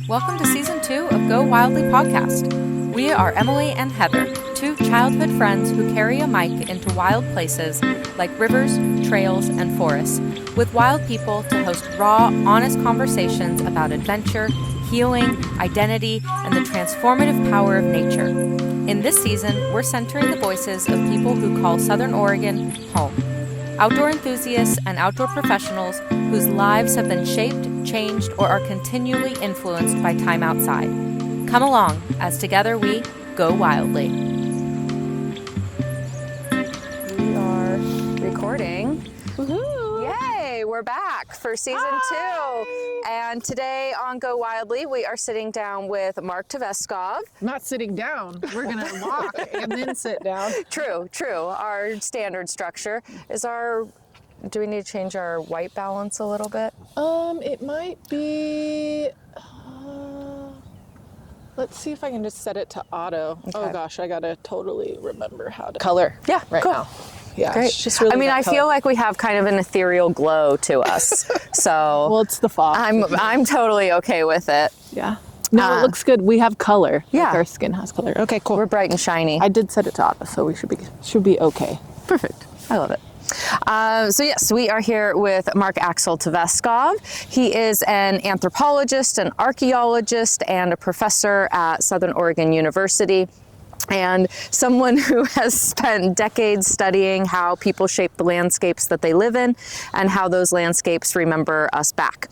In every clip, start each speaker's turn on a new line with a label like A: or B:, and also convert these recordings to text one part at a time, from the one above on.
A: Welcome to Season 2 of Go Wildly podcast. We are Emily and Heather, two childhood friends who carry a mic into wild places like rivers, trails, and forests, with wild people to host raw, honest conversations about adventure, healing, identity, and the transformative power of nature. In this season, we're centering the voices of people who call Southern Oregon home. Outdoor enthusiasts and outdoor professionals whose lives have been shaped, changed, or are continually influenced by time outside. Come along as together we go wildly. We are recording. Woohoo! Yay! We're back for Season 2. And today on Go Wildly, we are sitting down with Mark Tveskov.
B: Not sitting down. We're going to walk and then sit down.
A: True. Our standard structure is our... Do we need to change our white balance a little bit?
B: It might be... let's see if I can just set it to auto. Okay. Oh gosh, I got to totally remember how to color right
A: cool.
B: now. Yeah,
A: great.
B: Just really
A: I feel like we have kind of an ethereal glow to us. So
B: well, it's the fog.
A: I'm totally okay with it.
B: Yeah. No, it looks good. We have color.
A: Yeah.
B: Like our skin has color. Okay, cool.
A: We're bright and shiny.
B: I did set it to auto, so we should be okay.
A: Perfect. I love it. So yes, we are here with Mark Axel Tveskov. He is an anthropologist, an archaeologist, and a professor at Southern Oregon University, and someone who has spent decades studying how people shape the landscapes that they live in and how those landscapes remember us back.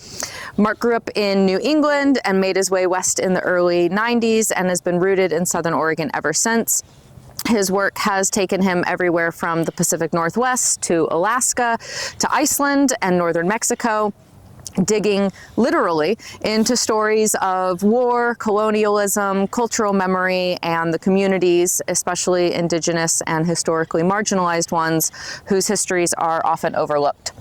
A: Mark grew up in New England and made his way west in the early 90s and has been rooted in Southern Oregon ever since. His work has taken him everywhere from the Pacific Northwest to Alaska to Iceland and northern Mexico, digging literally into stories of war, colonialism, cultural memory, and the communities, especially Indigenous and historically marginalized ones, whose histories are often overlooked.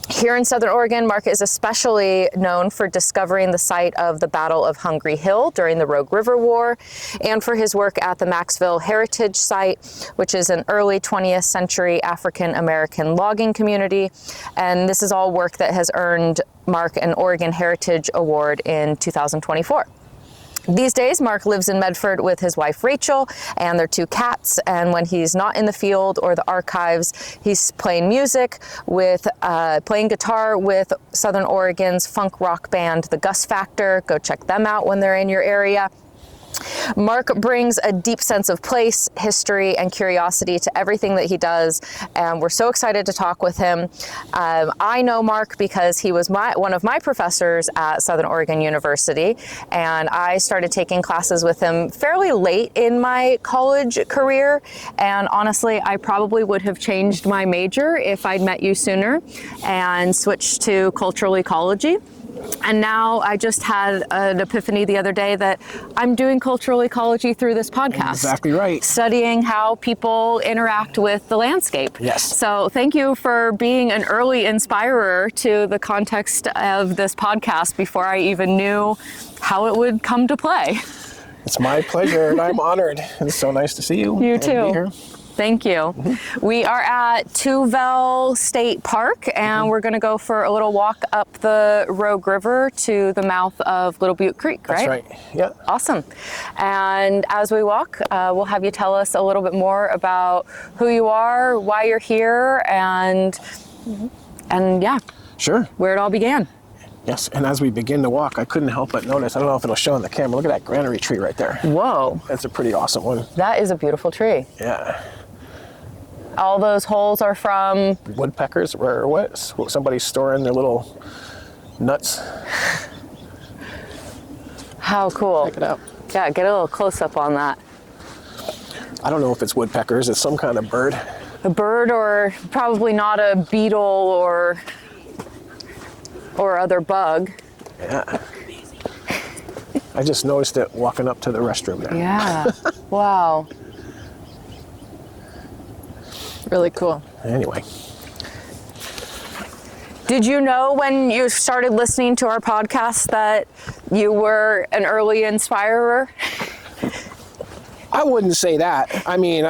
A: Here in Southern Oregon, Mark is especially known for discovering the site of the Battle of Hungry Hill during the Rogue River War, and for his work at the Maxville Heritage Site, which is an early 20th century African American logging community. And this is all work that has earned Mark an Oregon Heritage Award in 2024. These days, Mark lives in Medford with his wife, Rachel, and their two cats. And when he's not in the field or the archives, he's playing music playing guitar with Southern Oregon's funk rock band, The Gus Factor. Go check them out when they're in your area. Mark brings a deep sense of place, history, and curiosity to everything that he does, and we're so excited to talk with him. I know Mark because he was one of my professors at Southern Oregon University, and I started taking classes with him fairly late in my college career, and honestly, I probably would have changed my major if I'd met you sooner and switched to cultural ecology. And now I just had an epiphany the other day that I'm doing cultural ecology through this podcast.
C: Exactly right.
A: Studying how people interact with the landscape.
C: Yes.
A: So thank you for being an early inspirer to the context of this podcast before I even knew how it would come to play.
C: It's my pleasure, and I'm honored. It's so nice to see you.
A: You too.
C: And be here.
A: Thank you. Mm-hmm. We are at Tuvell State Park, and we're going to go for a little walk up the Rogue River to the mouth of Little Butte Creek, right?
C: That's right. Yeah.
A: Awesome. And as we walk, we'll have you tell us a little bit more about who you are, why you're here, and yeah.
C: Sure.
A: Where it all began.
C: Yes, and as we begin to walk, I couldn't help but notice, I don't know if it'll show in the camera, look at that granary tree right there.
A: Whoa.
C: That's a pretty awesome one.
A: That is a beautiful tree.
C: Yeah.
A: All those holes are from?
C: Woodpeckers, or what? Somebody's storing their little nuts.
A: How cool.
C: Check it out.
A: Yeah, get a little close up on that.
C: I don't know if it's woodpeckers, it's some kind of bird.
A: A bird, or probably not a beetle or other bug.
C: Yeah. I just noticed it walking up to the restroom there.
A: Yeah. Wow.
B: Really cool.
C: Anyway.
A: Did you know when you started listening to our podcast that you were an early inspirer?
C: I wouldn't say that. I mean,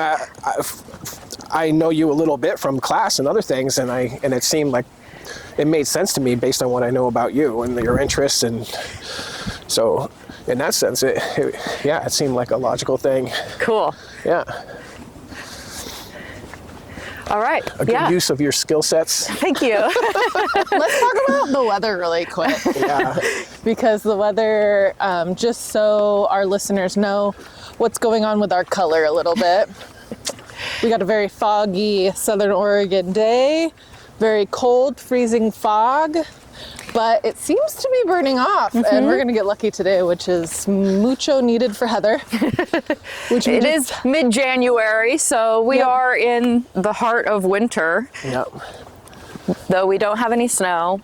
C: I know you a little bit from class and other things, and it seemed like it made sense to me based on what I know about you and your interests and So in that sense, it seemed like a logical thing.
A: Cool.
C: Yeah.
A: All right.
C: A good use of your skill sets.
A: Thank you.
B: Let's talk about the weather really quick.
C: Yeah.
B: Because the weather, just so our listeners know what's going on with our color a little bit. We got a very foggy Southern Oregon day, very cold, freezing fog, but it seems to be burning off, and we're gonna get lucky today, which is mucho needed for Heather.
A: It is mid-January, so we are in the heart of winter.
C: Yep.
A: Though we don't have any snow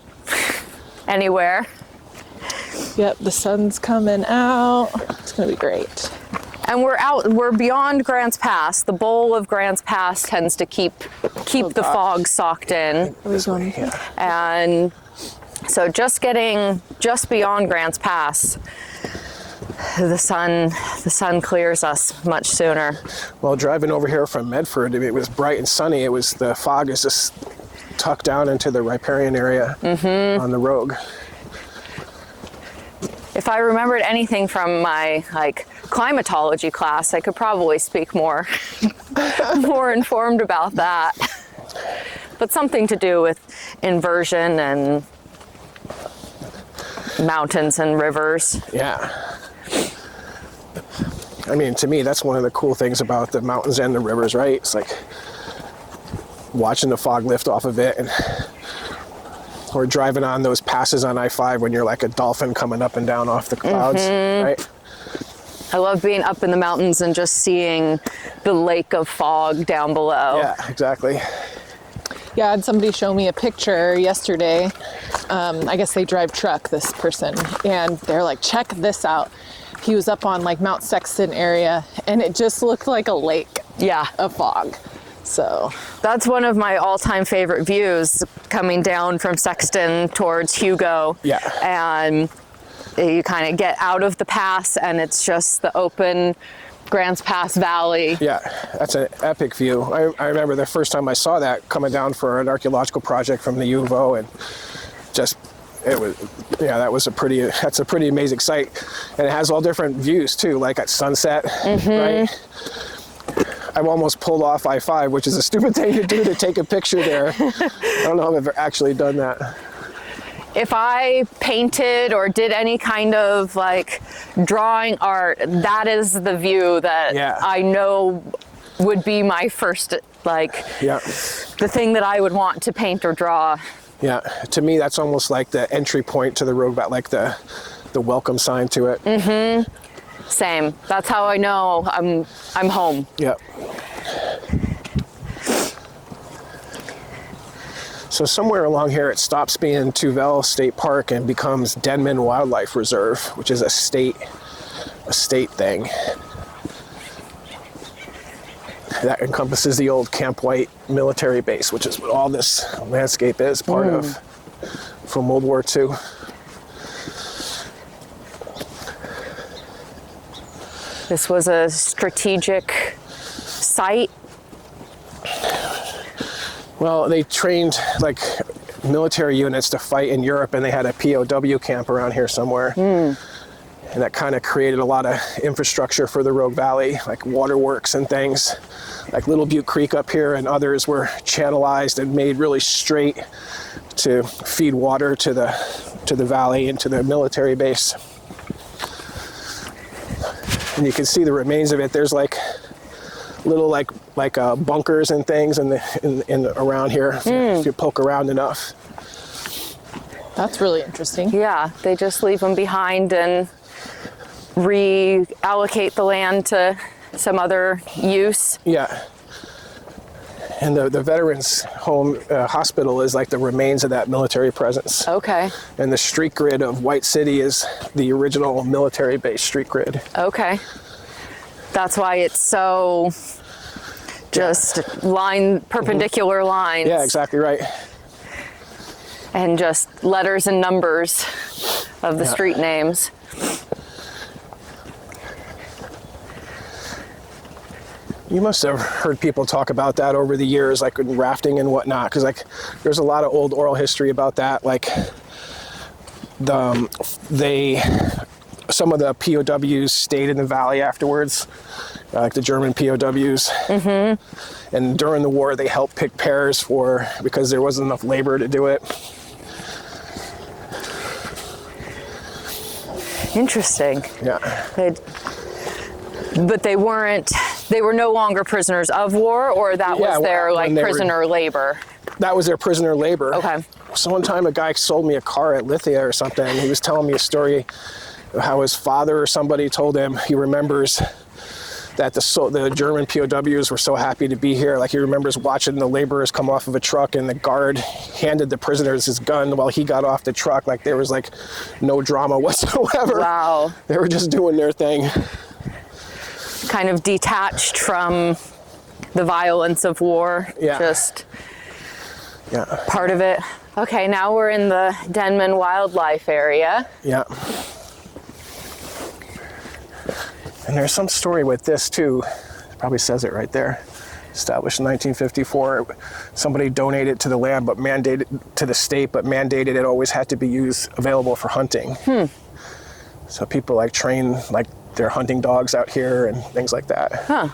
A: anywhere.
B: Yep, the sun's coming out. It's gonna be great.
A: And we're beyond Grants Pass. The bowl of Grants Pass tends to keep the fog socked in. And so just beyond Grants Pass, the sun clears us much sooner.
C: Well, driving over here from Medford, it was bright and sunny. The fog is just tucked down into the riparian area on the Rogue.
A: If I remembered anything from my climatology class, I could probably speak more informed about that. But something to do with inversion and mountains and rivers.
C: Yeah. I mean, to me, that's one of the cool things about the mountains and the rivers, right? It's like watching the fog lift off of it, or driving on those passes on I-5 when you're like a dolphin coming up and down off the clouds, right?
A: I love being up in the mountains and just seeing the lake of fog down below.
C: Yeah, exactly.
B: Yeah, I had somebody show me a picture yesterday. I guess they drive truck, this person, and they're like, check this out. He was up on like Mount Sexton area, and it just looked like a lake of fog. So
A: that's one of my all-time favorite views, coming down from Sexton towards Hugo.
C: Yeah.
A: And you kind of get out of the pass, and it's just the open Grants Pass Valley.
C: Yeah, that's an epic view. I remember the first time I saw that coming down for an archaeological project from the U of O, and that's a pretty amazing site. And it has all different views too, like at sunset, right? I've almost pulled off I-5, which is a stupid thing to do, to take a picture there. I don't know if I've ever actually done that.
A: If I painted or did any kind of like drawing art, that is the view that I know would be my first, the thing that I would want to paint or draw.
C: Yeah, to me, that's almost like the entry point to the road, like the welcome sign to it.
A: Same. That's how I know I'm home.
C: Yeah. So somewhere along here, it stops being Tuvell State Park and becomes Denman Wildlife Reserve, which is a state thing. That encompasses the old Camp White military base, which is what all this landscape is part of from World War II.
A: This was a strategic site.
C: Well, they trained like military units to fight in Europe, and they had a POW camp around here somewhere. And that kind of created a lot of infrastructure for the Rogue Valley, like waterworks and things. Like Little Butte Creek up here, and others were channelized and made really straight to feed water to the valley and to the military base. And you can see the remains of it. There's like little bunkers and things in around here if you poke around enough.
B: that's really interesting.
A: Yeah, they just leave them behind and reallocate the land to some other use.
C: Yeah. And the Veterans Home Hospital is like the remains of that military presence.
A: Okay.
C: And the street grid of White City is the original military base street grid.
A: Okay. That's why it's so just perpendicular lines.
C: Yeah, exactly right.
A: And just letters and numbers of the street names.
C: You must have heard people talk about that over the years, like in rafting and whatnot, because like there's a lot of old oral history about that. Like some of the POWs stayed in the valley afterwards, like the German POWs. And during the war, they helped pick pears because there wasn't enough labor to do it.
A: Interesting.
C: Yeah.
A: But they were no longer prisoners of war, or that was their prisoner labor?
C: That was their prisoner labor.
A: Okay.
C: So one time a guy sold me a car at Lithia or something, and he was telling me a story of how his father or somebody told him he remembers that the German POWs were so happy to be here. Like, he remembers watching the laborers come off of a truck, and the guard handed the prisoners his gun while he got off the truck. Like, there was like no drama whatsoever.
A: Wow.
C: They were just doing their thing.
A: Kind of detached from the violence of war.
C: Yeah.
A: Just part of it. Okay, now we're in the Denman Wildlife Area.
C: Yeah. And there's some story with this too. It probably says it right there. Established in 1954. Somebody donated to the land, but mandated to the state, but mandated it always had to be available for hunting. So people like train like their hunting dogs out here and things like that.
A: Huh.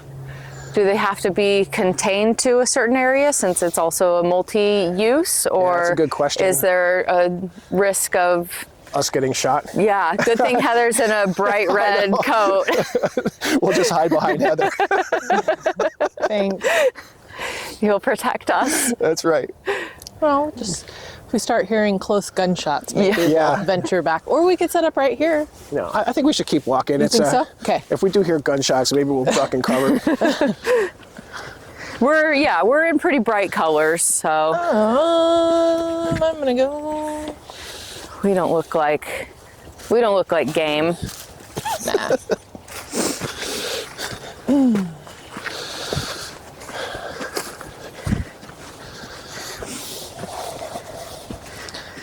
A: Do they have to be contained to a certain area since it's also a multi-use, or
C: that's a good question.
A: Is there a risk of
C: us getting shot?
A: Yeah, good thing Heather's in a bright red coat.
C: We'll just hide behind Heather.
B: Thanks.
A: You'll protect us.
C: That's right.
B: Well, just if we start hearing close gunshots, maybe
C: Yeah.
B: we'll venture back. Or we could set up right here.
C: No, I think we should keep walking.
B: You think so? Okay.
C: If we do hear gunshots, maybe we'll duck and cover.
A: We're in pretty bright colors, so
B: I'm gonna go.
A: we don't look like game.
B: Nah.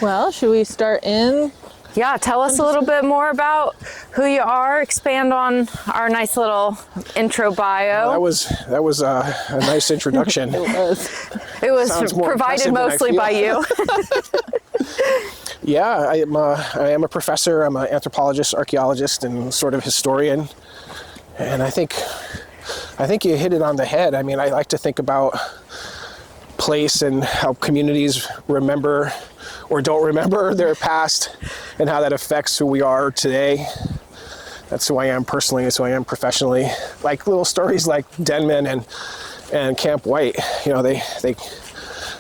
B: Well, should we start in?
A: Yeah, tell us a little bit more about who you are. Expand on our nice little intro bio.
C: That was a nice introduction.
A: It was
C: Sounds more
A: provided
C: impressive than I
A: mostly
C: feel.
A: by you.
C: Yeah, I am a professor. I'm an anthropologist, archaeologist, and sort of historian. And I think you hit it on the head. I mean, I like to think about place and how communities remember or don't remember their past and how that affects who we are today. That's who I am personally, that's who I am professionally. Like little stories like Denman and Camp White, you know, they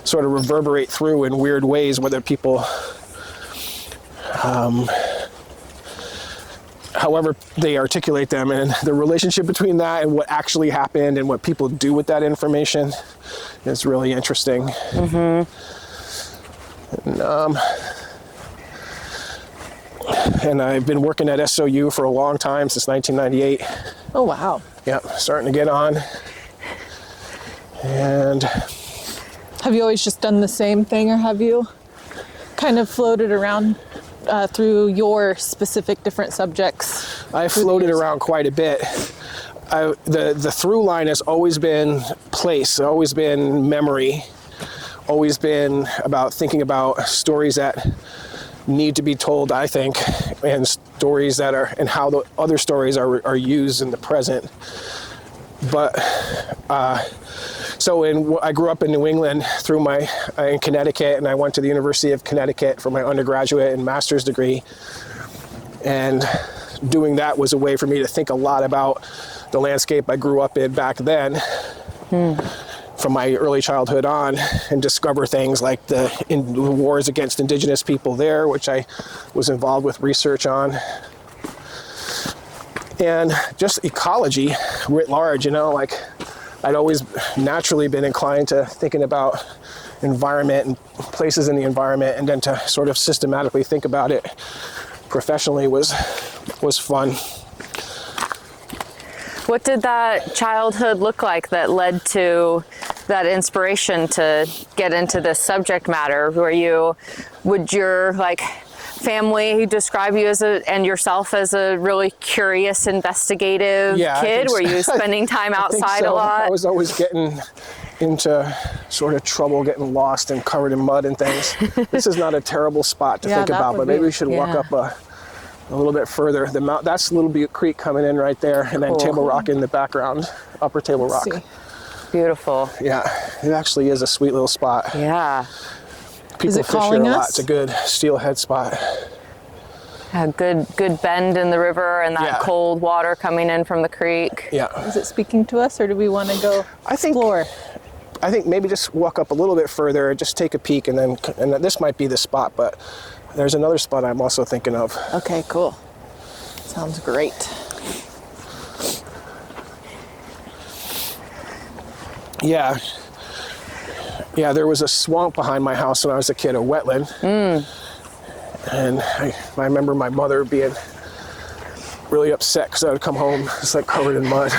C: sort of reverberate through in weird ways, whether people, however they articulate them, and the relationship between that and what actually happened and what people do with that information is really interesting. And I've been working at SOU for a long time, since 1998.
B: Oh, wow.
C: Yep, starting to get on. And
B: Have you always just done the same thing, or have you kind of floated around through your specific different subjects?
C: I floated around quite a bit. The through line has always been place, always been memory, always been about thinking about stories that need to be told, I think, and stories that are, and how the other stories are used in the present. But I grew up in New England in Connecticut, and I went to the University of Connecticut for my undergraduate and master's degree. And doing that was a way for me to think a lot about the landscape I grew up in back then, from my early childhood on, and discover things like the wars against Indigenous people there, which I was involved with research on. And just ecology writ large, you know, like I'd always naturally been inclined to thinking about environment and places in the environment, and then to sort of systematically think about it professionally was fun.
A: What did that childhood look like that led to that inspiration to get into this subject matter? Would your family describe you and yourself as a really curious, investigative kid? Were you spending time outside a lot?
C: I was always getting into sort of trouble, getting lost and covered in mud and things. This is not a terrible spot to think about, but maybe we should walk up a little bit further. That's Little Butte Creek coming in right there, and then
A: Cool.
C: Table Rock in the background, Upper Table Rock.
B: See.
A: Beautiful.
C: Yeah, it actually is a sweet little spot.
A: Yeah.
C: People
B: it
C: fish here
B: calling
C: a lot.
B: us?
C: It's a good steelhead spot.
A: A good bend in the river and that
C: Yeah.
A: cold water coming in from the creek.
C: Yeah.
B: Is it speaking to us, or do we want to go
C: I think-
B: explore?
C: I think maybe just walk up a little bit further, just take a peek, and this might be the spot, but there's another spot I'm also thinking of.
B: Okay, cool. Sounds great.
C: Yeah. Yeah, there was a swamp behind my house when I was a kid, a wetland. And I remember my mother being really upset because I would come home just like covered in mud.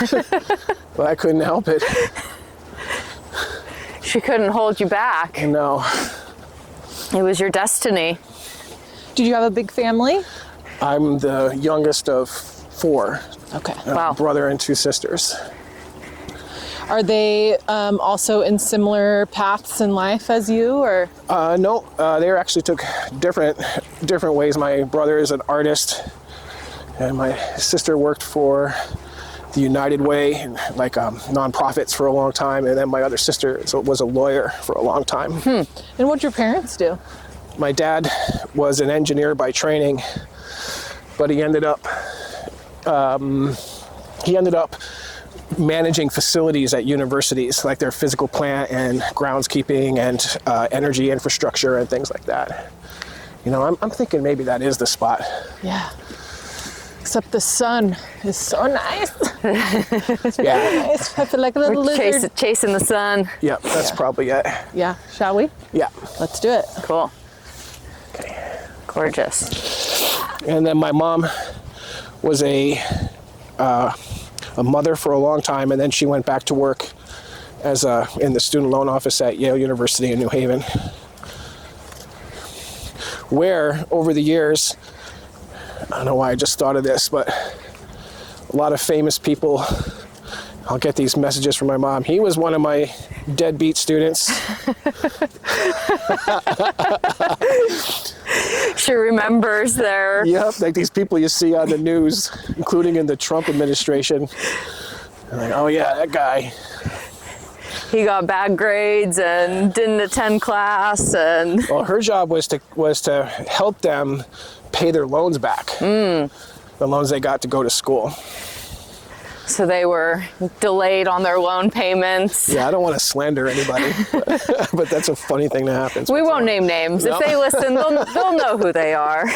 C: But I couldn't help it.
A: She couldn't hold you back.
C: No.
A: It was your destiny.
B: Did you have a big family?
C: I'm the youngest of 4.
B: Okay.
A: Wow.
C: A brother and 2 sisters.
B: Are they also in similar paths in life as you, or?
C: No, they actually took different ways. My brother is an artist, and my sister worked for the United Way and nonprofits for a long time. And then my other sister was a lawyer for a long time.
B: And what'd your parents do?
C: My dad was an engineer by training, but he ended up managing facilities at universities, like their physical plant and groundskeeping and energy infrastructure and things like that. You know, I'm thinking maybe that is the spot.
B: Yeah. Except the sun is so nice.
C: Yeah,
B: Nice. I feel like a little lizard.
A: Chasing the sun.
C: yeah, that's probably it.
B: Yeah. Shall we?
C: Yeah.
B: Let's do it.
A: Cool.
C: Okay.
A: Gorgeous.
C: And then my mom was a mother for a long time, and then she went back to work as in the student loan office at Yale University in New Haven, where over the years, I don't know why I just thought of this, but a lot of famous people, I'll get these messages from my mom. He was one of my deadbeat students.
A: She remembers their...
C: Yep, like these people you see on the news, including in the Trump administration. They're like, oh yeah, that guy.
A: He got bad grades and didn't attend class and...
C: Well, her job was to help them pay their loans back. The loans they got to go to school.
A: So they were delayed on their loan payments.
C: Yeah, I don't want to slander anybody, but that's a funny thing that happens.
A: We won't name names.
C: No.
A: If they listen, they'll know who they are.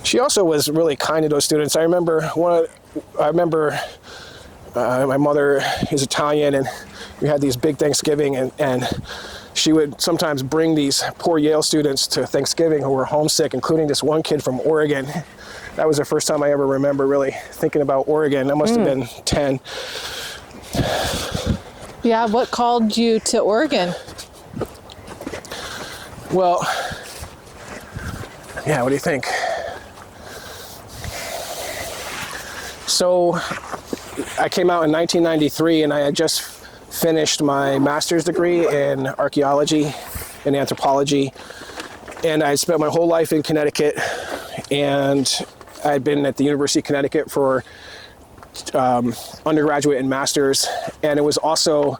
C: She also was really kind to those students. I remember my mother is Italian, and we had these big Thanksgiving, and she would sometimes bring these poor Yale students to Thanksgiving who were homesick, including this one kid from Oregon. That was the first time I ever remember really thinking about Oregon. I must have been 10.
B: Yeah. What called you to Oregon?
C: Well, yeah, what do you think? So I came out in 1993, and I had just finished my master's degree in archaeology and anthropology. And I spent my whole life in Connecticut, and I'd been at the University of Connecticut for undergraduate and master's, and it was also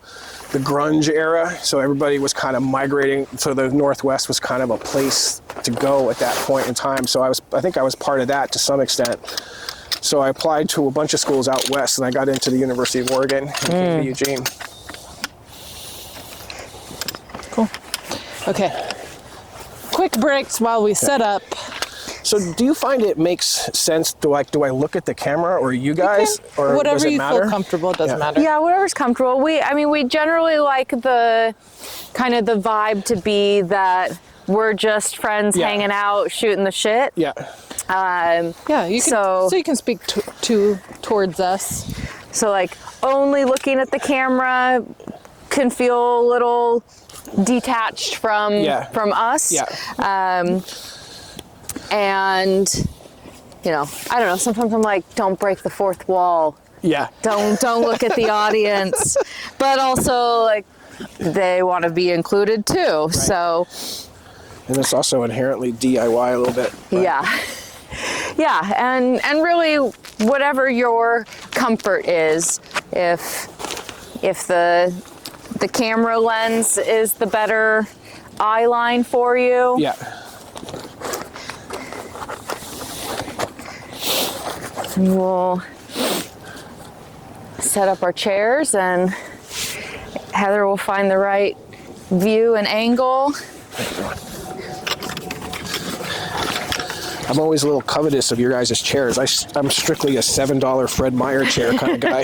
C: the grunge era, so everybody was kind of migrating, so the Northwest was kind of a place to go at that point in time. So I think I was part of that to some extent. So I applied to a bunch of schools out west, and I got into the University of Oregon and came to Eugene.
B: Cool. Okay. Quick breaks while we set up.
C: So do you find it makes sense do I look at the camera or you guys, or
B: Whatever
C: does it
B: you
C: matter?
B: feel comfortable, it doesn't
C: Yeah.
B: matter.
A: Yeah, whatever's comfortable. We generally like the kind of the vibe to be that we're just friends
C: Yeah.
A: hanging out, shooting the shit.
C: Yeah.
B: Yeah, you can,
A: So-
B: so you can speak towards us.
A: So like only looking at the camera can feel a little detached from us.
C: Yeah.
A: And you know, I don't know, sometimes I'm like, don't break the fourth wall.
C: Yeah.
A: Don't look at the audience. But also like they want to be included too. So
C: And it's also inherently DIY a little bit. But
A: Yeah. Yeah, and really whatever your comfort is, if the camera lens is the better eye line for you.
C: Yeah.
A: And we'll set up our chairs and Heather will find the right view and angle.
C: I'm always a little covetous of your guys' chairs. I'm strictly a $7 Fred Meyer chair kind of guy.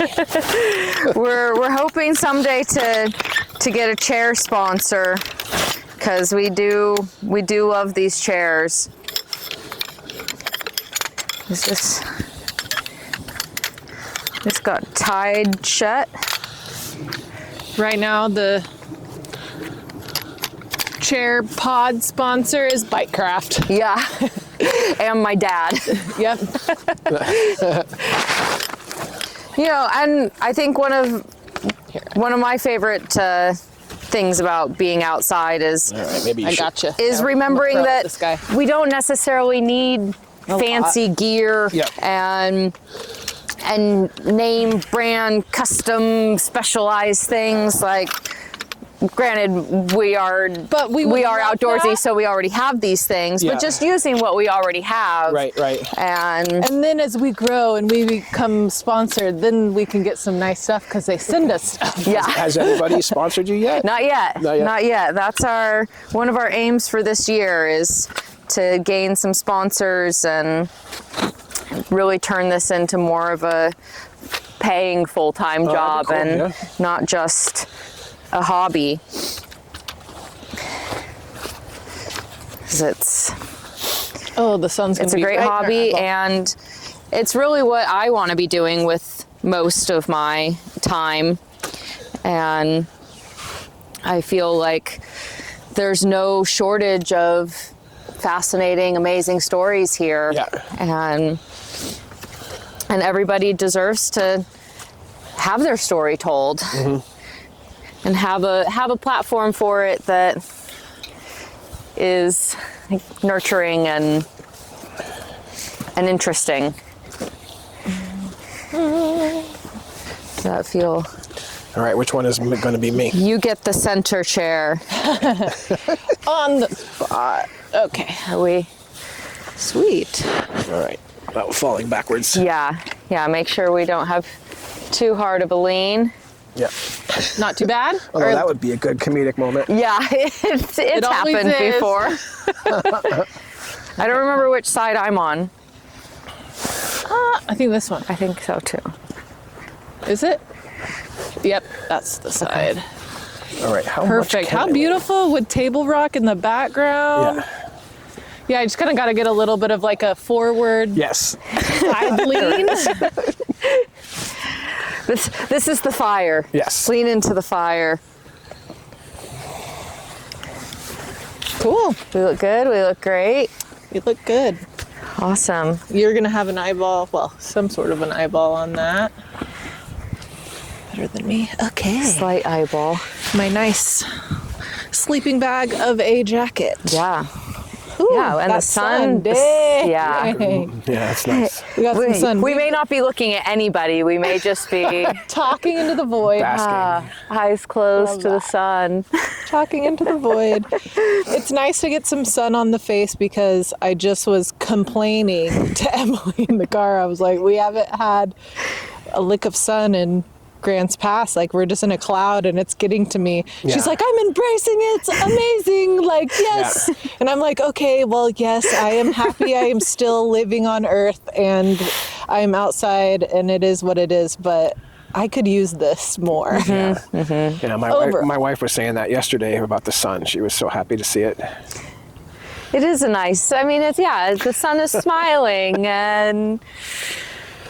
A: We're hoping someday to get a chair sponsor, because we do love these chairs. It's got tied shut.
B: Right now, the chair pod sponsor is Bikecraft.
A: Yeah. And my dad.
B: Yep.
A: You know, and I think one of my favorite things about being outside is
C: All right, maybe you
B: I
C: should.
B: gotcha.
A: is
B: Yeah,
A: remembering
B: I'm a pro at
A: that
B: this guy.
A: we don't necessarily need fancy gear
C: Yep.
A: and name brand custom specialized things. Like, granted, we are
B: we would love
A: outdoorsy,
B: that.
A: so we already have these things,
C: Yeah.
A: but just using what we already have.
C: Right.
A: And
B: And then as we grow and we become sponsored, then we can get some nice stuff because they send us stuff.
A: yeah.
C: Has anybody sponsored you yet?
A: Not yet.
C: Not yet.
A: Not yet. That's one of our aims for this year, is to gain some sponsors and really turn this into more of a paying full-time job
C: cool,
A: and
C: yeah.
A: not just a hobby. 'Cause it's
B: Oh, the sun's gonna
A: a
B: be
A: great
B: right in our
A: hobby,
B: eyeball.
A: and it's really what I want to be doing with most of my time. And I feel like there's no shortage of fascinating, amazing stories here.
C: Yeah.
A: And everybody deserves to have their story told. And have a platform for it that is nurturing and interesting. Does that feel?
C: All right, which one is going to be me?
A: You get the center chair.
B: On the spot. Okay.
A: Are we? Sweet.
C: All right. Oh, falling backwards.
A: Yeah. Make sure we don't have too hard of a lean.
C: Yeah.
B: Not too bad.
C: Although
B: Or-
C: that would be a good comedic moment.
A: Yeah, it's
B: always
A: happened
B: is.
A: before. I don't remember which side I'm on.
B: I think this one.
A: I think so too.
B: Is it? Yep, that's the side.
C: All right. How
B: Perfect.
C: Much can
B: How
C: I weigh?
B: beautiful with table rock in the background.
C: Yeah.
B: Yeah, I just kind of got to get a little bit of like a forward
C: Yes.
B: side lean.
A: This is the fire.
C: Yes.
A: Lean into the fire.
B: Cool.
A: We look good. We look great.
B: You look good.
A: Awesome.
B: You're going to have an eyeball, well, some sort of an eyeball on that. Better than me. Okay.
A: Slight eyeball.
B: My nice sleeping bag of a jacket.
A: Yeah.
B: Ooh,
A: Yeah, and the
B: that
A: sun.
B: day.
A: Yeah.
B: Yay.
C: Yeah, that's nice.
B: We got some sun.
A: We may not be looking at anybody. We may just be
B: Talking into the void.
C: Basking.
A: eyes closed
B: Love
A: to the
B: that.
A: sun.
B: Talking into the void. It's nice to get some sun on the face because I just was complaining to Emily in the car. I was like, we haven't had a lick of sun in Grants Pass. Like, we're just in a cloud and it's getting to me.
C: Yeah.
B: She's like, I'm embracing it. It's amazing. Like, yes.
C: Yeah.
B: And I'm like, okay, well, yes, I am happy. I am still living on Earth and I'm outside and it is what it is. But I could use this more.
C: Yeah,
B: Over.
C: my wife was saying that yesterday about the sun. She was so happy to see it.
A: It is a nice. I mean, the sun is smiling and.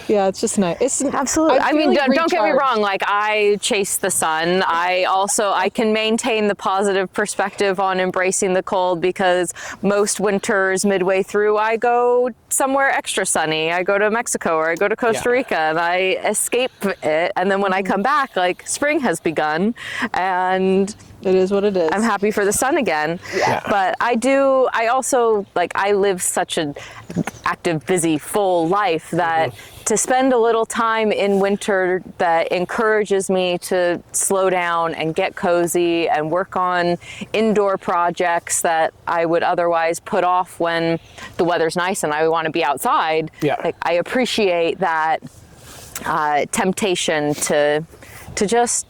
B: Yeah, it's just nice. It's
A: Absolutely. I mean,
B: feel
A: don't get me
B: recharged.
A: wrong. Like, I chase the sun. I can maintain the positive perspective on embracing the cold, because most winters midway through, I go somewhere extra sunny. I go to Mexico or I go to Costa
C: Yeah.
A: Rica and I escape it. And then when I come back, like, spring has begun and
B: It is what it is.
A: I'm happy for the sun again.
C: Yeah.
A: But I also, like, I live such an active, busy, full life that to spend a little time in winter that encourages me to slow down and get cozy and work on indoor projects that I would otherwise put off when the weather's nice and I want to be outside.
C: Yeah.
A: Like, I appreciate that temptation to just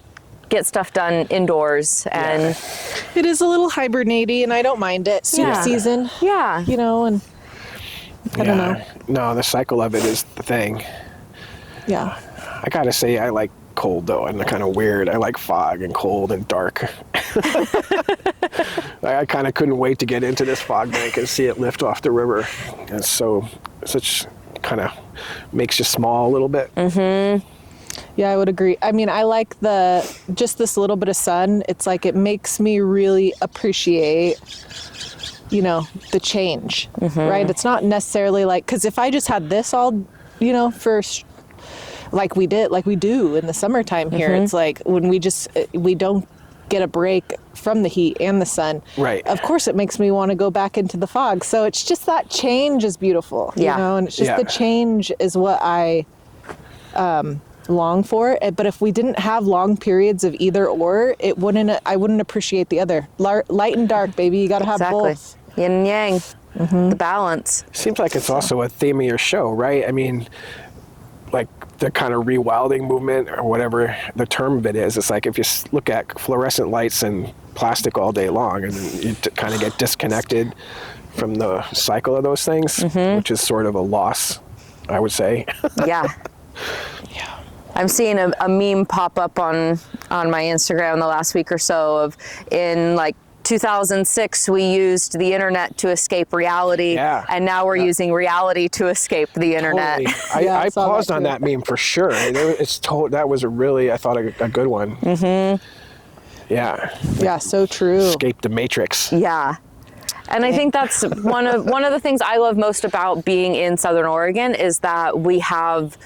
A: get stuff done indoors. And
B: it is a little hibernating, and I don't mind it. Soup season.
A: Yeah.
B: You know, and I don't know.
C: No, the cycle of it is the thing.
B: Yeah.
C: I gotta say, I like cold though, and kind of weird. I like fog and cold and dark. I kind of couldn't wait to get into this fog bank and see it lift off the river. It's such kind of makes you small a little bit.
B: Yeah, I would agree. I mean, I like just this little bit of sun. It's like it makes me really appreciate, the change, right? It's not necessarily like, because if I just had this all, like we do in the summertime here, it's like when we don't get a break from the heat and the sun.
C: Right.
B: Of course, it makes me want to go back into the fog. So it's just that change is beautiful, and it's just the change is what I long for. But if we didn't have long periods of either or, I wouldn't appreciate the other. Light and dark, baby. You got to have both.
A: Yin and yang, the balance.
C: Seems like it's also a theme of your show, right? I mean, like the kind of rewilding movement or whatever the term of it is. It's like if you look at fluorescent lights and plastic all day long, and you kind of get disconnected from the cycle of those things, which is sort of a loss, I would say.
A: Yeah. I'm seeing a meme pop up on my Instagram the last week or so of in like 2006 we used the internet to escape reality, and now we're using reality to escape the internet.
C: Totally. I paused on that meme for sure. That was I thought a good one. Yeah,
B: so true.
C: Escape the matrix.
A: Yeah. And I think that's one of the things I love most about being in Southern Oregon is that we have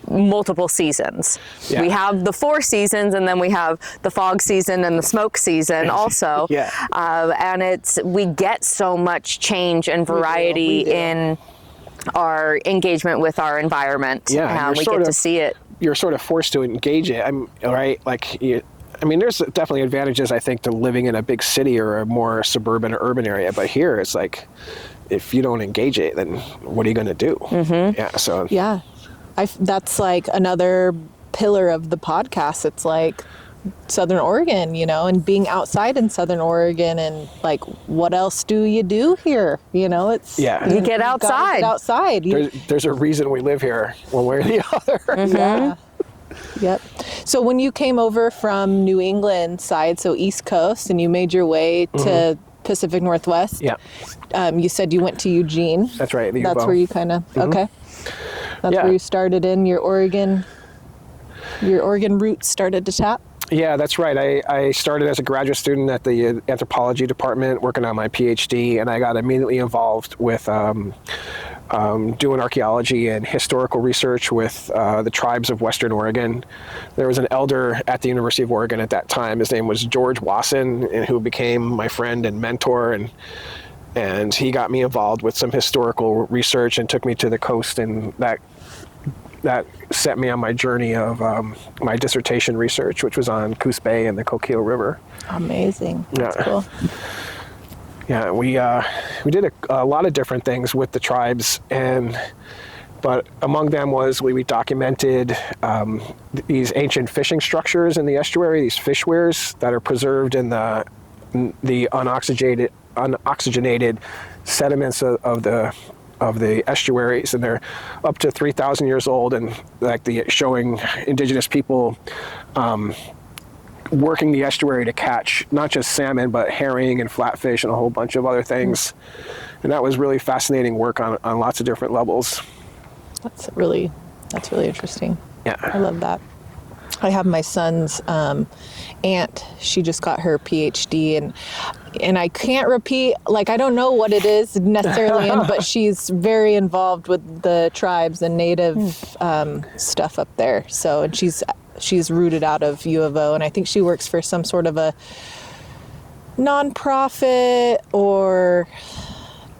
A: multiple seasons.
C: Yeah.
A: We have the 4 seasons, and then we have the fog season and the smoke season also. And we get so much change and variety in our engagement with our environment.
C: Yeah,
A: we get to see it.
C: You're sort of forced to engage it. There's definitely advantages, I think, to living in a big city or a more suburban or urban area. But here, it's like, if you don't engage it, then what are you going to do? Yeah.
B: That's like another pillar of the podcast. It's like Southern Oregon, and being outside in Southern Oregon, and like, what else do you do here?
A: You get outside.
B: Get outside.
C: There's a reason we live here, one way or the other.
B: Yeah. Yep. So when you came over from New England side, so East Coast, and you made your way to Pacific Northwest, you said you went to Eugene.
C: That's right.
B: That's where you kind of okay. That's where you started in your Oregon roots started to tap?
C: Yeah, that's right. I started as a graduate student at the anthropology department working on my PhD, and I got immediately involved with doing archaeology and historical research with the tribes of Western Oregon. There was an elder at the University of Oregon at that time. His name was George Wasson, and who became my friend and mentor, and he got me involved with some historical research and took me to the coast, and that set me on my journey of my dissertation research, which was on Coos Bay and the Coquille River.
B: Amazing. That's cool.
C: Yeah, we did a lot of different things with the tribes, but among them was we documented these ancient fishing structures in the estuary, these fish weirs that are preserved in the unoxygenated sediments of the estuaries, and they're up to 3,000 years old, and showing indigenous people working the estuary to catch not just salmon but herring and flatfish and a whole bunch of other things. And that was really fascinating work on lots of different levels.
B: That's really interesting.
C: Yeah,
B: I love that. I have my son's aunt. She just got her PhD, and I can't repeat, I don't know what it is necessarily but she's very involved with the tribes and native stuff up there. So, and she's rooted out of U of O, and I think she works for some sort of a nonprofit or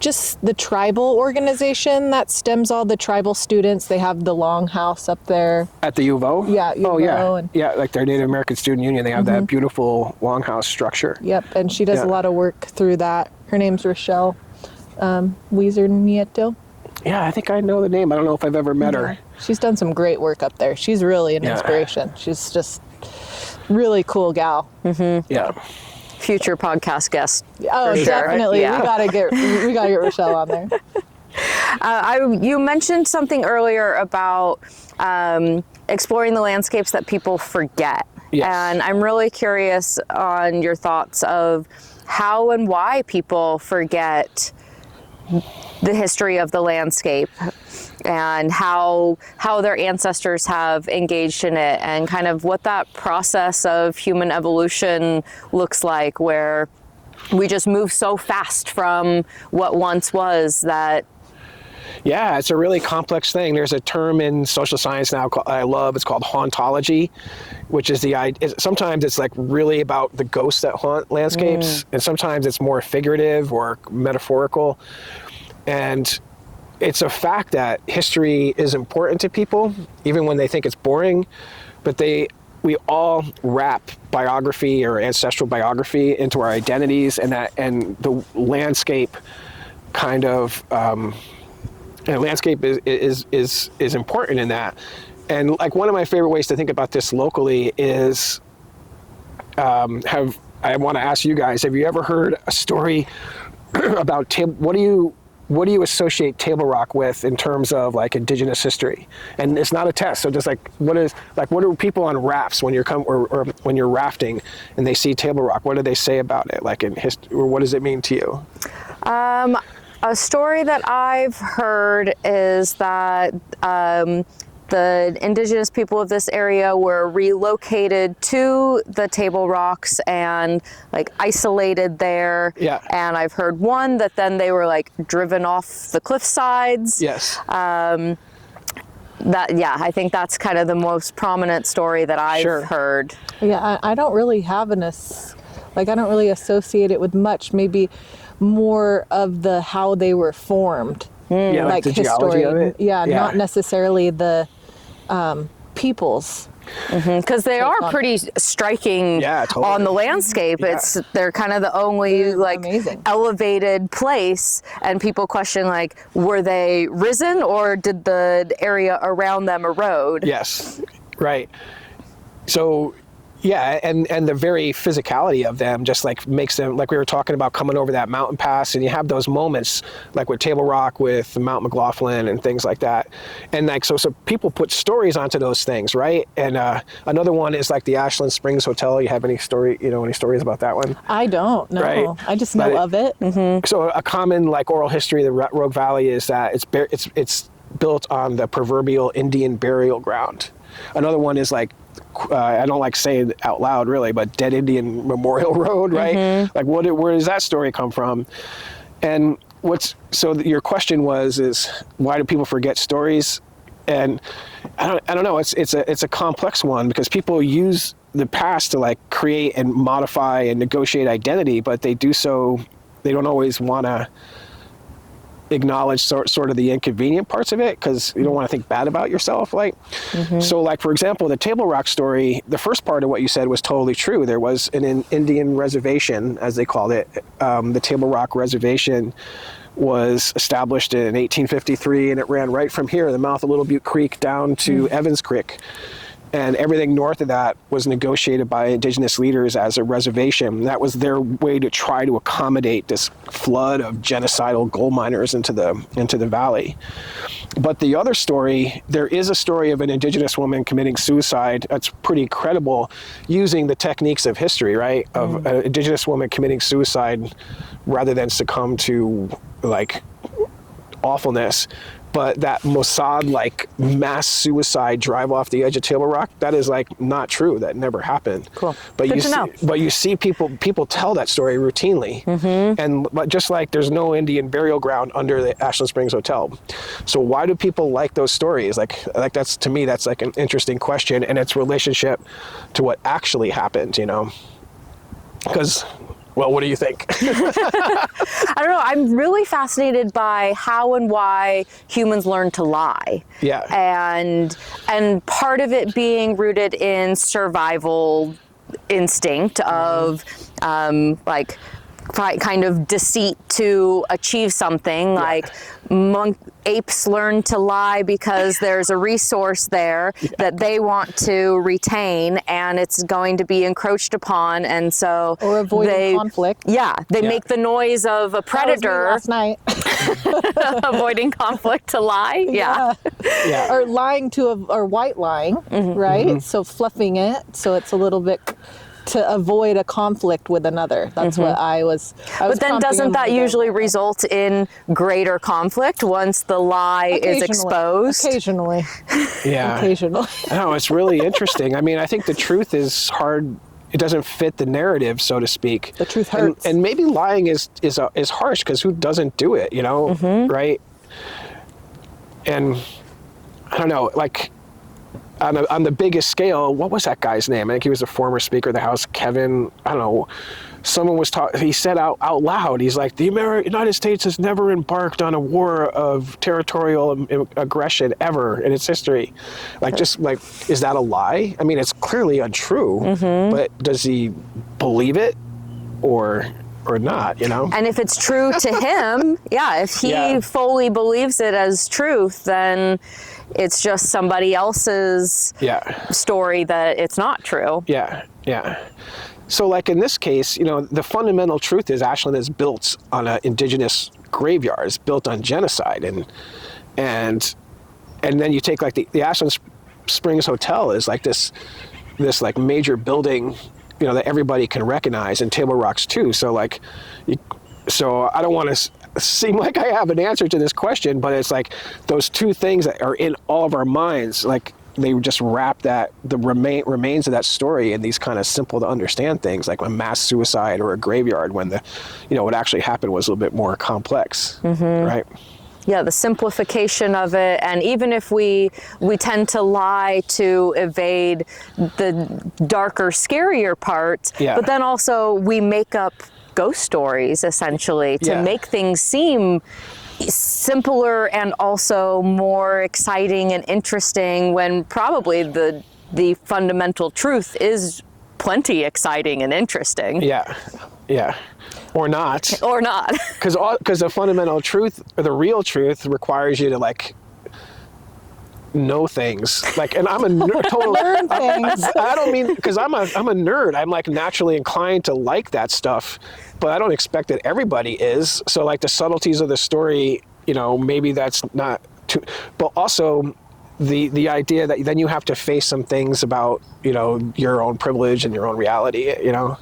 B: just the tribal organization that stems all the tribal students. They have the longhouse up there.
C: At the U of O?
B: Yeah, U of
C: Oh, yeah.
B: O and-
C: Yeah, like their Native American Student Union, they have that beautiful longhouse structure.
B: Yep, and she does
C: Yeah.
B: a lot of work through that. Her name's Rochelle Weezer Nieto.
C: Yeah, I think I know the name. I don't know if I've ever met her.
B: She's done some great work up there. She's really an
C: Yeah.
B: inspiration. She's just really cool gal.
C: Yeah.
A: Future podcast guest.
B: Oh,
A: for sure.
B: definitely.
A: Yeah.
B: We gotta get Rochelle on there.
A: You mentioned something earlier about exploring the landscapes that people forget.
C: Yes.
A: And I'm really curious on your thoughts of how and why people forget the history of the landscape and how their ancestors have engaged in it, and kind of what that process of human evolution looks like, where we just move so fast from what once was that.
C: Yeah, it's a really complex thing. There's a term in social science now I love. It's called hauntology, which is sometimes it's like really about the ghosts that haunt landscapes, and sometimes it's more figurative or metaphorical. And it's a fact that history is important to people, even when they think it's boring, but we all wrap biography or ancestral biography into our identities, and the landscape kind of landscape is important in that. And like one of my favorite ways to think about this locally is I want to ask you guys, have you ever heard a story about what do you associate Table Rock with in terms of like Indigenous history? And it's not a test, so just like what do people on rafts when or when you're rafting and they see Table Rock, what do they say about it, like in history, or what does it mean to you?
A: A story that I've heard is that the Indigenous people of this area were relocated to the Table Rocks and like isolated there.
C: Yeah.
A: And I've heard one that then they were like driven off the cliff sides.
C: Yes.
A: I think that's kind of the most prominent story that I've
C: Sure.
A: heard.
B: Yeah, I don't really have I don't really associate it with much. Maybe more of the how they were formed.
C: Yeah, like the geology of it?
B: Yeah, not necessarily the peoples.
A: Because they are pretty striking on the landscape.
C: Yeah.
A: They're kind of the only
B: amazing.
A: elevated place, and people question like, were they risen or did the area around them erode?
C: Yes, right. So yeah, and the very physicality of them just like makes them, like we were talking about coming over that mountain pass, and you have those moments like with Table Rock, with Mount McLaughlin and things like that. And like, so people put stories onto those things, right? And another one is like the Ashland Springs Hotel. You have any stories about that one?
B: I don't know.
C: Right.
B: I just know of it. Mm-hmm.
C: So a common like oral history of the Rogue Valley is that it's built on the proverbial Indian burial ground. Another one is like, I don't like saying it out loud really, but Dead Indian Memorial Road, right? Mm-hmm. Like where does that story come from? And your question is why do people forget stories? And I don't know, it's a complex one, because people use the past to like create and modify and negotiate identity, but they don't always want to acknowledge sort of the inconvenient parts of it, because you don't want to think bad about yourself. Like, so like, for example, the Table Rock story, the first part of what you said was totally true. There was an Indian reservation, as they called it. The Table Rock Reservation was established in 1853, and it ran right from here, the mouth of Little Butte Creek, down to Evans Creek. And everything north of that was negotiated by Indigenous leaders as a reservation. That was their way to try to accommodate this flood of genocidal gold miners into the valley. But the other story, there is a story of an Indigenous woman committing suicide that's pretty credible, using the techniques of history, right? Of an Indigenous woman committing suicide rather than succumb to like awfulness. But that Mossad like mass suicide drive off the edge of Table Rock, that is like not true. That never happened.
A: Cool.
C: But
A: Good to know.
C: But you see people tell that story routinely. And just like there's no Indian burial ground under the Ashland Springs Hotel. So why do people like those stories? Like that's, to me, that's like an interesting question, and its relationship to what actually happened, you know? Because Well, what do you think?
A: I don't know. I'm really fascinated by how and why humans learn to lie.
C: Yeah.
A: And part of it being rooted in survival instinct of like kind of deceit to achieve something. Like apes learn to lie because there's a resource there that they want to retain, and it's going to be encroached upon, and so
B: Or avoiding conflict.
A: They make the noise of a predator.
B: Last night.
A: Avoiding conflict to lie. Yeah.
B: Or lying or white lying, right? So fluffing it so it's a little bit to avoid a conflict with another. That's what I was
A: But then doesn't that usually result in greater conflict once the lie is exposed?
B: Occasionally.
C: Yeah.
B: Occasionally.
C: No, it's really interesting. I mean, I think the truth is hard. It doesn't fit the narrative, so to speak.
B: The truth hurts.
C: And maybe lying is harsh because who doesn't do it, you know, right? And I don't know, like on the biggest scale, what was that guy's name? I think he was a former Speaker of the House, Kevin, I don't know. Someone was he said out loud, he's like, the United States has never embarked on a war of territorial aggression ever in its history. Like, just like, is that a lie? I mean, it's clearly untrue, but does he believe it or not, you know?
A: And if it's true to him, if he fully believes it as truth, then it's just somebody else's story that it's not true. Yeah.
C: So like in this case, you know, the fundamental truth is Ashland is built on an indigenous graveyard. It's built on genocide. And then you take like the Ashland Springs Hotel is like this like major building, you know, that everybody can recognize, and Table Rocks too. So like, so I don't want to seem like I have an answer to this question, but it's like those two things that are in all of our minds, like they just wrap the remains of that story in these kind of simple to understand things, like a mass suicide or a graveyard, when what actually happened was a little bit more complex, right?
A: Yeah, the simplification of it, and even if we tend to lie to evade the darker, scarier part, but then also we make up ghost stories essentially to make things seem simpler and also more exciting and interesting, when probably the fundamental truth is plenty exciting and interesting.
C: Or not. Because the fundamental truth, or the real truth, requires you to like know things. Like, and I'm a total
B: learn things.
C: I don't mean, because I'm a nerd. I'm like naturally inclined to like that stuff, but I don't expect that everybody is. So like the subtleties of the story, you know, maybe that's not too, but also the idea that then you have to face some things about, you know, your own privilege and your own reality, you know.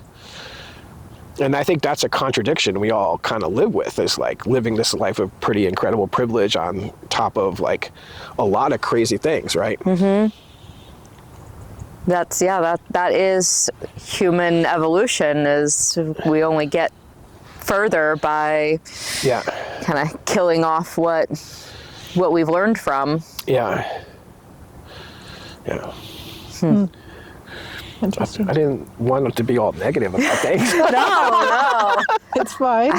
C: And I think that's a contradiction we all kind of live with, is like living this life of pretty incredible privilege on top of like a lot of crazy things, right?
A: That's, that is human evolution, is we only get further by kind of killing off what we've learned from.
B: Interesting.
C: I didn't want it to be all negative about things.
A: No.
B: It's fine.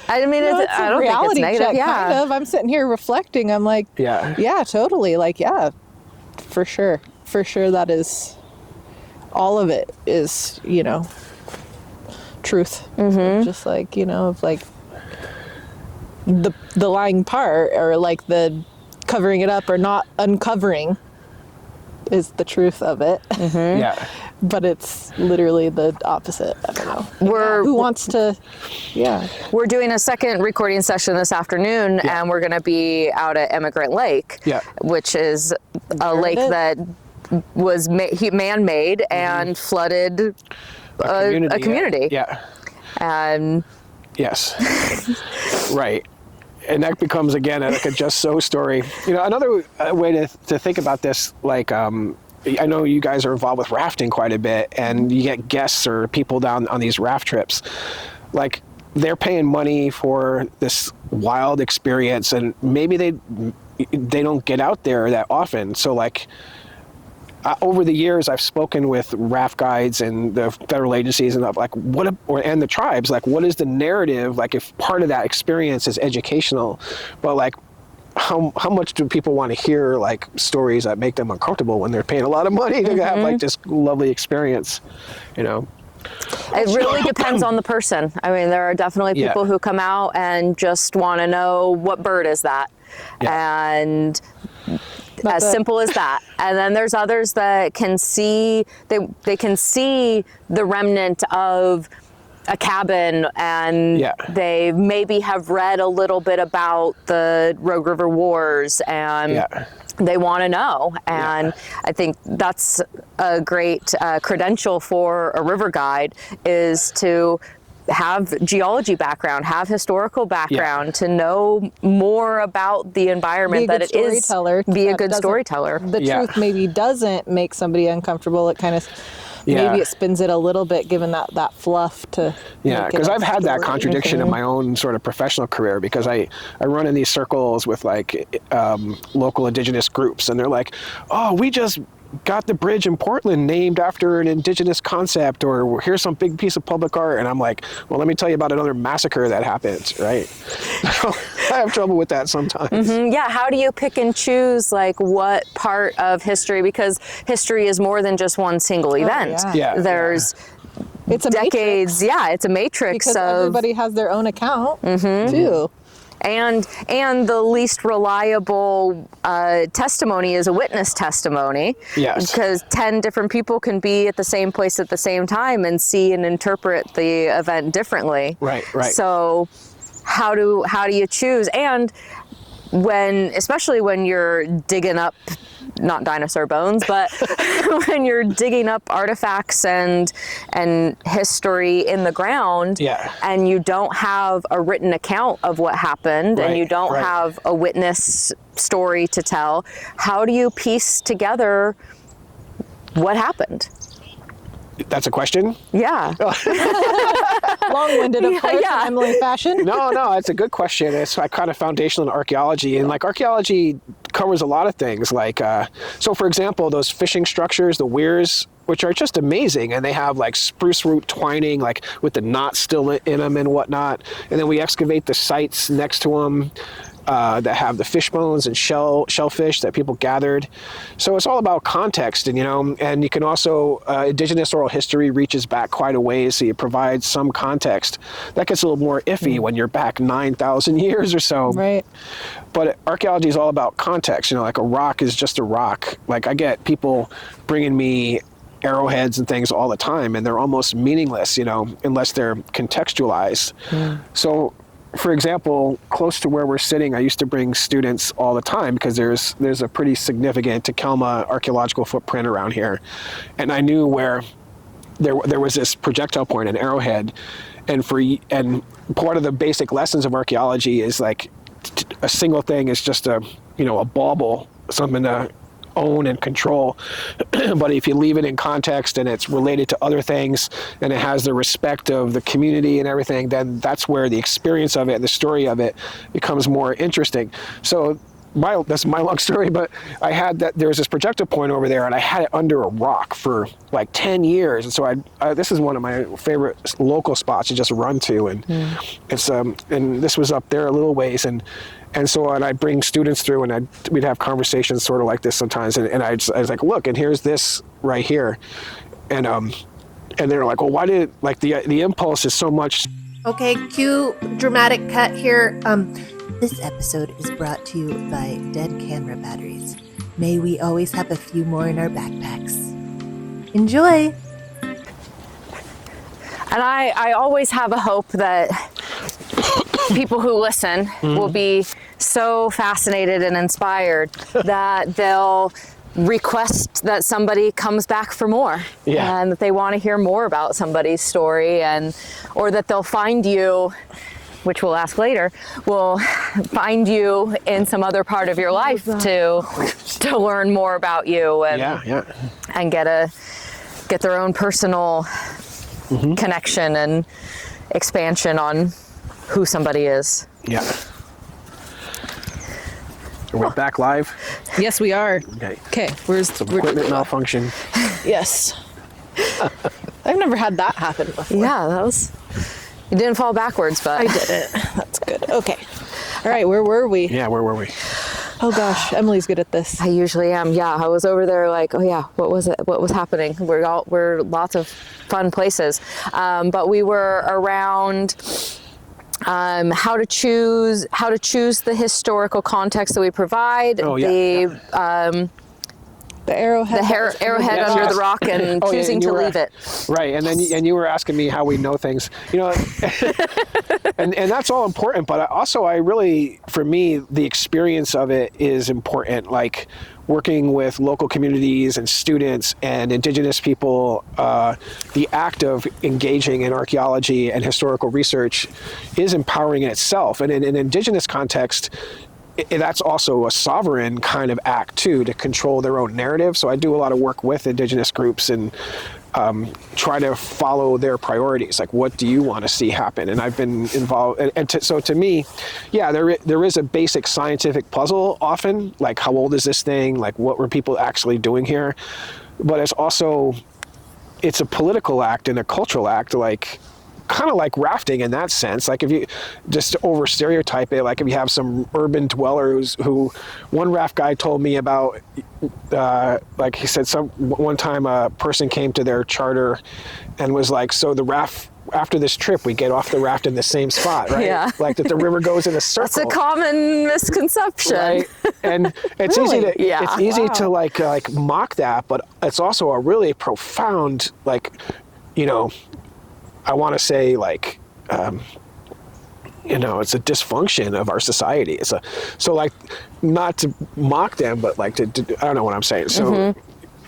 A: I mean,
B: it's
A: I don't think it's negative.
B: Check, kind of. I'm sitting here reflecting. I'm like, yeah, totally. Like, yeah, for sure. For sure, that is, all of it is, you know, truth. Just like, you know, of like the lying part, or like the covering it up or not uncovering is the truth of it. But it's literally the opposite. I don't know. Who wants to?
A: We're doing a second recording session this afternoon, and we're going to be out at Emigrant Lake, which is a lake that was man-made and flooded a community. And
C: yes, right. And that becomes, again, like a just so story. You know, another way to think about this, like, I know you guys are involved with rafting quite a bit, and you get guests or people down on these raft trips. Like, they're paying money for this wild experience, and maybe they don't get out there that often. So, like, over the years, I've spoken with raft guides and the federal agencies and like and the tribes, like what is the narrative? Like if part of that experience is educational, but like how much do people want to hear like stories that make them uncomfortable when they're paying a lot of money to have like this lovely experience, you know?
A: It really depends on the person. I mean, there are definitely people who come out and just want to know what bird is that. And simple as that. And then there's others that can see, they can see the remnant of a cabin, and they maybe have read a little bit about the Rogue River Wars, and they want to know. And I think that's a great credential for a river guide, is to have geology background, have historical background, to know more about the environment that it is. Be a good storyteller.
B: The truth maybe doesn't make somebody uncomfortable. It kind of maybe it spins it a little bit, given that fluff to.
C: Yeah, because I've had that contradiction in my own sort of professional career, because I run in these circles with like local Indigenous groups, and they're like, oh, we just got the bridge in Portland named after an Indigenous concept, or here's some big piece of public art. And I'm like, well, let me tell you about another massacre that happened, right? I have trouble with that sometimes.
A: Yeah, how do you pick and choose like what part of history? Because history is more than just one single event. There's
B: it's a
A: decades.
B: Matrix.
A: It's a matrix
B: because
A: of
B: everybody has their own account too.
A: And the least reliable testimony is a witness testimony.
C: Yes.
A: Because 10 different people can be at the same place at the same time and see and interpret the event differently.
C: Right.
A: So how do you choose? And especially when you're digging up, not dinosaur bones, but when you're digging up artifacts and history in the ground, and you don't have a written account of what happened, and you don't have a witness story to tell, how do you piece together what happened?
C: That's a question?
A: Yeah.
B: Long-winded, of course, in Emily fashion.
C: No, it's a good question. It's like kind of foundational in archaeology, and like archaeology covers a lot of things. Like, so for example, those fishing structures, the weirs, which are just amazing, and they have like spruce root twining, like with the knots still in them and whatnot. And then we excavate the sites next to them that have the fish bones and shellfish that people gathered. So it's all about context, and and you can also Indigenous oral history reaches back quite a ways, so you provide some context. That gets a little more iffy when you're back 9,000 years or so.
B: Right.
C: But archaeology is all about context. Like a rock is just a rock. Like I get people bringing me arrowheads and things all the time, and they're almost meaningless, unless they're contextualized. So, for example, close to where we're sitting, I used to bring students all the time because there's a pretty significant Takelma archaeological footprint around here, and I knew where there was this projectile point, an arrowhead, and part of the basic lessons of archaeology is like a single thing is just a bauble, something to own and control. But if you leave it in context and it's related to other things and it has the respect of the community and everything, then that's where the experience of it and the story of it becomes more interesting. So that's my long story, but I had there was this projectile point over there, and I had it under a rock for like 10 years. And so this is one of my favorite local spots to just run to. And it's and this was up there a little ways, and so I'd bring students through, and we'd have conversations sort of like this sometimes. And I was like, look, and here's this right here. And they're like, well, why did, like, the impulse is so much.
D: Okay, cue dramatic cut here. This episode is brought to you by dead camera batteries. May we always have a few more in our backpacks. Enjoy!
A: And I always have a hope that people who listen will be so fascinated and inspired that they'll request that somebody comes back for more, and that they want to hear more about somebody's story, or that they'll find you, which we'll ask later, will find you in some other part of your life to learn more about you and get their own personal connection and expansion on who somebody is.
C: Yeah. Are we back live?
B: Yes, we are.
C: Okay.
B: Where's
C: Some equipment malfunction.
B: Yes. I've never had that happen before.
A: Yeah, that was. You didn't fall backwards, but
B: I did it. That's good. Okay. All right, where were we?
C: Yeah, where were we?
B: Oh gosh, Emily's good at this.
A: I usually am. Yeah, I was over there like, oh yeah, what was it? What was happening? We're lots of fun places, but we were around how to choose the historical context that we provide.
C: Oh, yeah.
B: The arrowhead.
A: Arrowhead
C: Yes,
A: under
C: yes.
A: the rock and
C: Oh, yeah,
A: choosing
C: and you
A: to
C: were-
A: leave it.
C: Right, and then you were asking me how we know things, you know, and that's all important. But I really, for me, the experience of it is important. Like working with local communities and students and Indigenous people, the act of engaging in archaeology and historical research is empowering in itself. And in an Indigenous context, that's also a sovereign kind of act too, to control their own narrative. So I do a lot of work with Indigenous groups and try to follow their priorities. Like, what do you want to see happen? And I've been involved. So to me, yeah, there is a basic scientific puzzle often, like how old is this thing? Like, what were people actually doing here? But it's a political act and a cultural act, like kind of like rafting in that sense. Like if you just over stereotype it, like if you have some urban dwellers who one raft guy told me about, like he said one time a person came to their charter and was like, so the raft, after this trip, we get off the raft in the same spot, right?
A: Yeah.
C: Like that the river goes in a circle.
A: That's a common misconception.
C: Right? And it's
B: Really?
C: easy to like mock that, but it's also a really profound, like, you know, I want to say like, you know, it's a dysfunction of our society. So like, not to mock them, but like to I don't know what I'm saying. So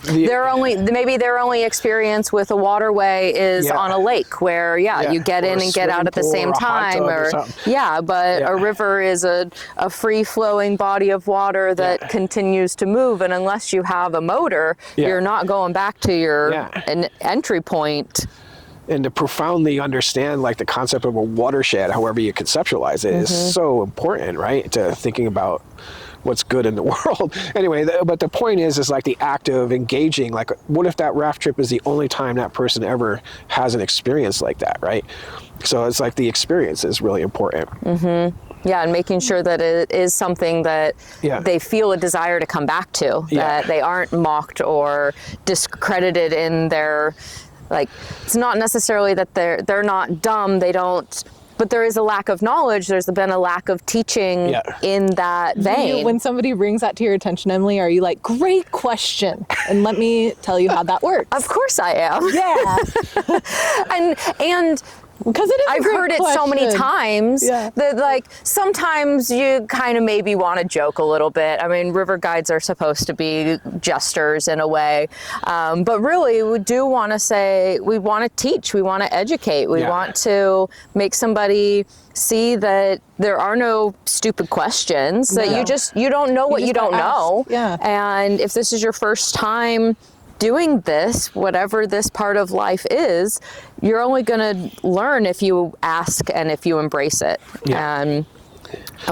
A: Their only experience with a waterway is
C: Yeah.
A: on a lake where you get
C: Or
A: in
C: a
A: and get out at the
C: swimming
A: same
C: pool or a hot
A: time,
C: tub or
A: or
C: something.
A: but
C: Yeah.
A: a river is a free flowing body of water that
C: Yeah.
A: continues to move, and unless you have a motor,
C: Yeah.
A: you're not going back to your
C: Yeah.
A: an entry point.
C: And to profoundly understand like the concept of a watershed, however you conceptualize it, is so important, right? To thinking about what's good in the world. Anyway, but the point is like the act of engaging, like what if that raft trip is the only time that person ever has an experience like that, right? So it's like the experience is really important.
A: Yeah, and making sure that it is something that they feel a desire to come back to, that they aren't mocked or discredited in their, like, it's not necessarily that they're not dumb, they don't, but there is a lack of knowledge, there's been a lack of teaching in that vein.
B: When somebody brings that to your attention, Emily, are you like, great question, and let me tell you how that works?
A: Of course I am.
B: Yeah.
A: and
B: Because it is
A: I've heard it so many times that like sometimes you kind of maybe want to joke a little bit. I mean, river guides are supposed to be jesters in a way, but really we do want to say, we want to teach, we want to educate, we want to make somebody see that there are no stupid questions, that you don't know what you don't know.
B: Yeah.
A: And if this is your first time doing this, whatever this part of life is, you're only going to learn if you ask and if you embrace it. And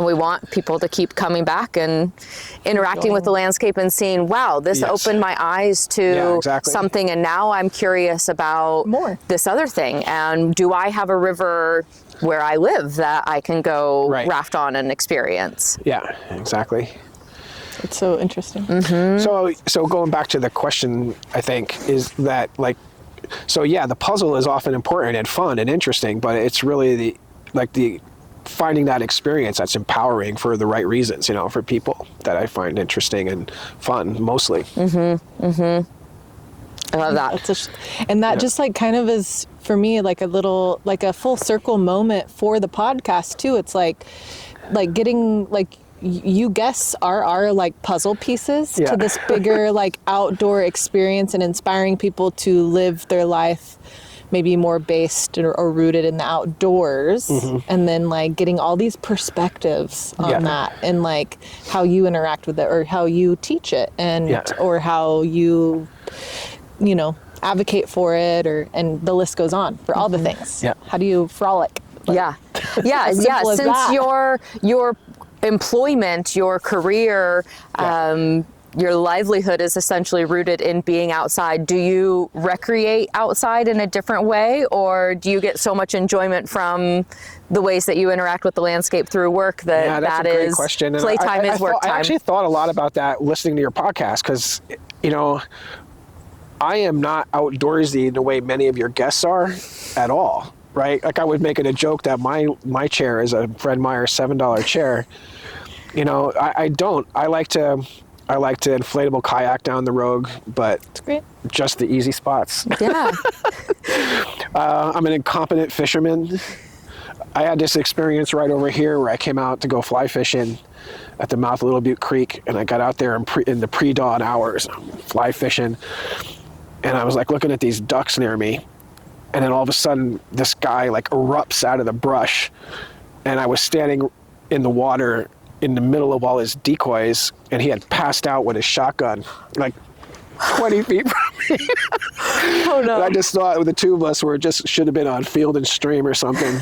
A: we want people to keep coming back and interacting with the landscape and seeing, wow, this opened my eyes to something, and now I'm curious about
B: more
A: this other thing. And do I have a river where I live that I can go raft on and experience?
C: Yeah, exactly.
B: It's so interesting.
C: So going back to the question, I think, is that like, so yeah, the puzzle is often important and fun and interesting, but it's really the finding that experience that's empowering for the right reasons, you know, for people that I find interesting and fun mostly.
A: I love that.
B: And that just like kind of is for me like a little, like a full circle moment for the podcast too. It's like getting like, you guess are like puzzle pieces to this bigger like outdoor experience and inspiring people to live their life maybe more based or rooted in the outdoors, and then like getting all these perspectives on that and like how you interact with it or how you teach it and or how you know, advocate for it, and the list goes on for all the things. How do you frolic? Like,
A: Since
B: that.
A: your employment, your career, your livelihood is essentially rooted in being outside. Do you recreate outside in a different way, or do you get so much enjoyment from the ways that you interact with the landscape through work that
C: that's a great question. And
A: playtime is work time?
C: I actually thought a lot about that listening to your podcast, because, you know, I am not outdoorsy the way many of your guests are at all, right? Like, I would make it a joke that my chair is a Fred Meyer $7 chair. You know, I don't. I like to inflatable kayak down the road, but
B: It's great.
C: just the easy spots.
A: Yeah.
C: I'm an incompetent fisherman. I had this experience right over here where I came out to go fly fishing at the mouth of Little Butte Creek, and I got out there in the pre-dawn hours, fly fishing, and I was like looking at these ducks near me, and then all of a sudden this guy like erupts out of the brush, and I was standing in the water in the middle of all his decoys, and he had passed out with his shotgun like 20 feet from me.
A: Oh no.
C: And I just thought the two of us should have been on Field and Stream or something.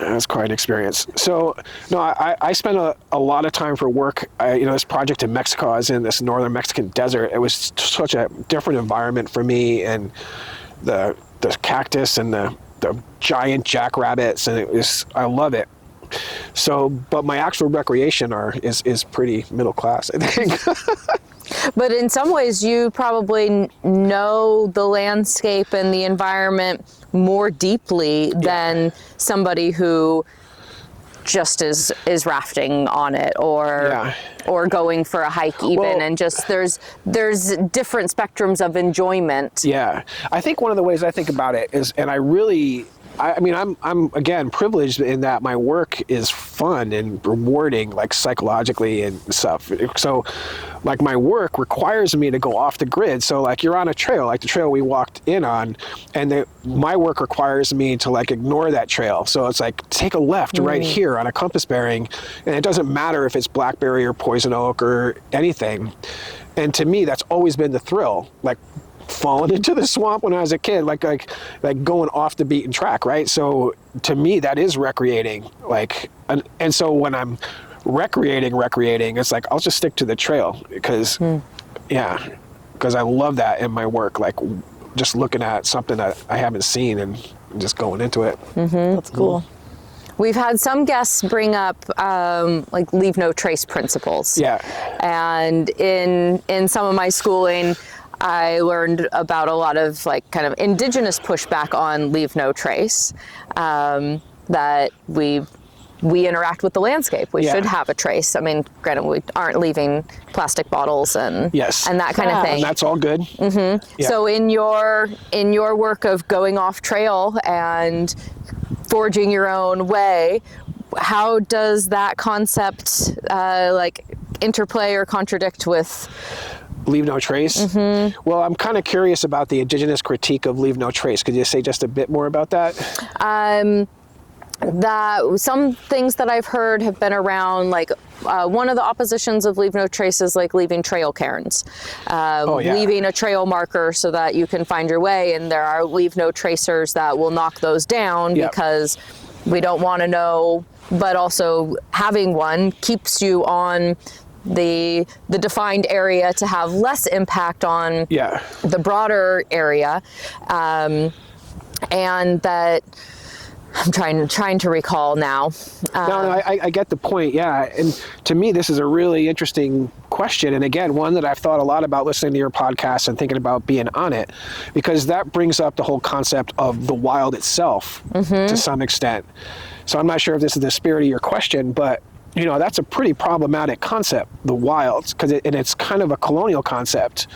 C: It was quite an experience. So, no, I spent a lot of time for work. This project in Mexico, I was in this northern Mexican desert. It was such a different environment for me, and the cactus and the giant jackrabbits, and I love it. So, but my actual recreation is pretty middle class, I think.
A: But in some ways, you probably know the landscape and the environment more deeply than somebody who just is rafting on it or going for a hike even.
C: Well,
A: and just there's different spectrums of enjoyment.
C: Yeah, I think one of the ways I think about it is, and I'm again privileged in that my work is fun and rewarding, like psychologically and stuff. So, like, my work requires me to go off the grid. So, like, you're on a trail, like the trail we walked in on, and my work requires me to like ignore that trail. So it's like, take a left right here on a compass bearing, and it doesn't matter if it's blackberry or poison oak or anything. And to me, that's always been the thrill, like falling into the swamp when I was a kid, like going off the beaten track, right? So to me, that is recreating, like, and so when I'm recreating, it's like, I'll just stick to the trail because I love that in my work, like just looking at something that I haven't seen and just going into it.
B: That's cool.
A: We've had some guests bring up like leave no trace principles.
C: Yeah.
A: And in some of my schooling, I learned about a lot of like kind of indigenous pushback on leave no trace, that we interact with the landscape. We should have a trace. I mean, granted, we aren't leaving plastic bottles and that kind of thing.
C: And that's all good. Mm-hmm. Yeah.
A: So in your work of going off trail and forging your own way, how does that concept like interplay or contradict with
C: leave no trace? Mm-hmm. Well, I'm kind of curious about the indigenous critique of leave no trace. Could you say just a bit more about that?
A: That some things that I've heard have been around, like one of the oppositions of leave no trace is like leaving trail cairns, leaving a trail marker so that you can find your way, and there are leave no tracers that will knock those down because we don't want to know, but also having one keeps you on the defined area to have less impact on the broader area, and that I'm trying to recall now.
C: I get the point, and to me this is a really interesting question, and again one that I've thought a lot about listening to your podcast and thinking about being on it, because that brings up the whole concept of the wild itself to some extent. So I'm not sure if this is the spirit of your question, but you know, that's a pretty problematic concept, the wilds, because it's kind of a colonial concept.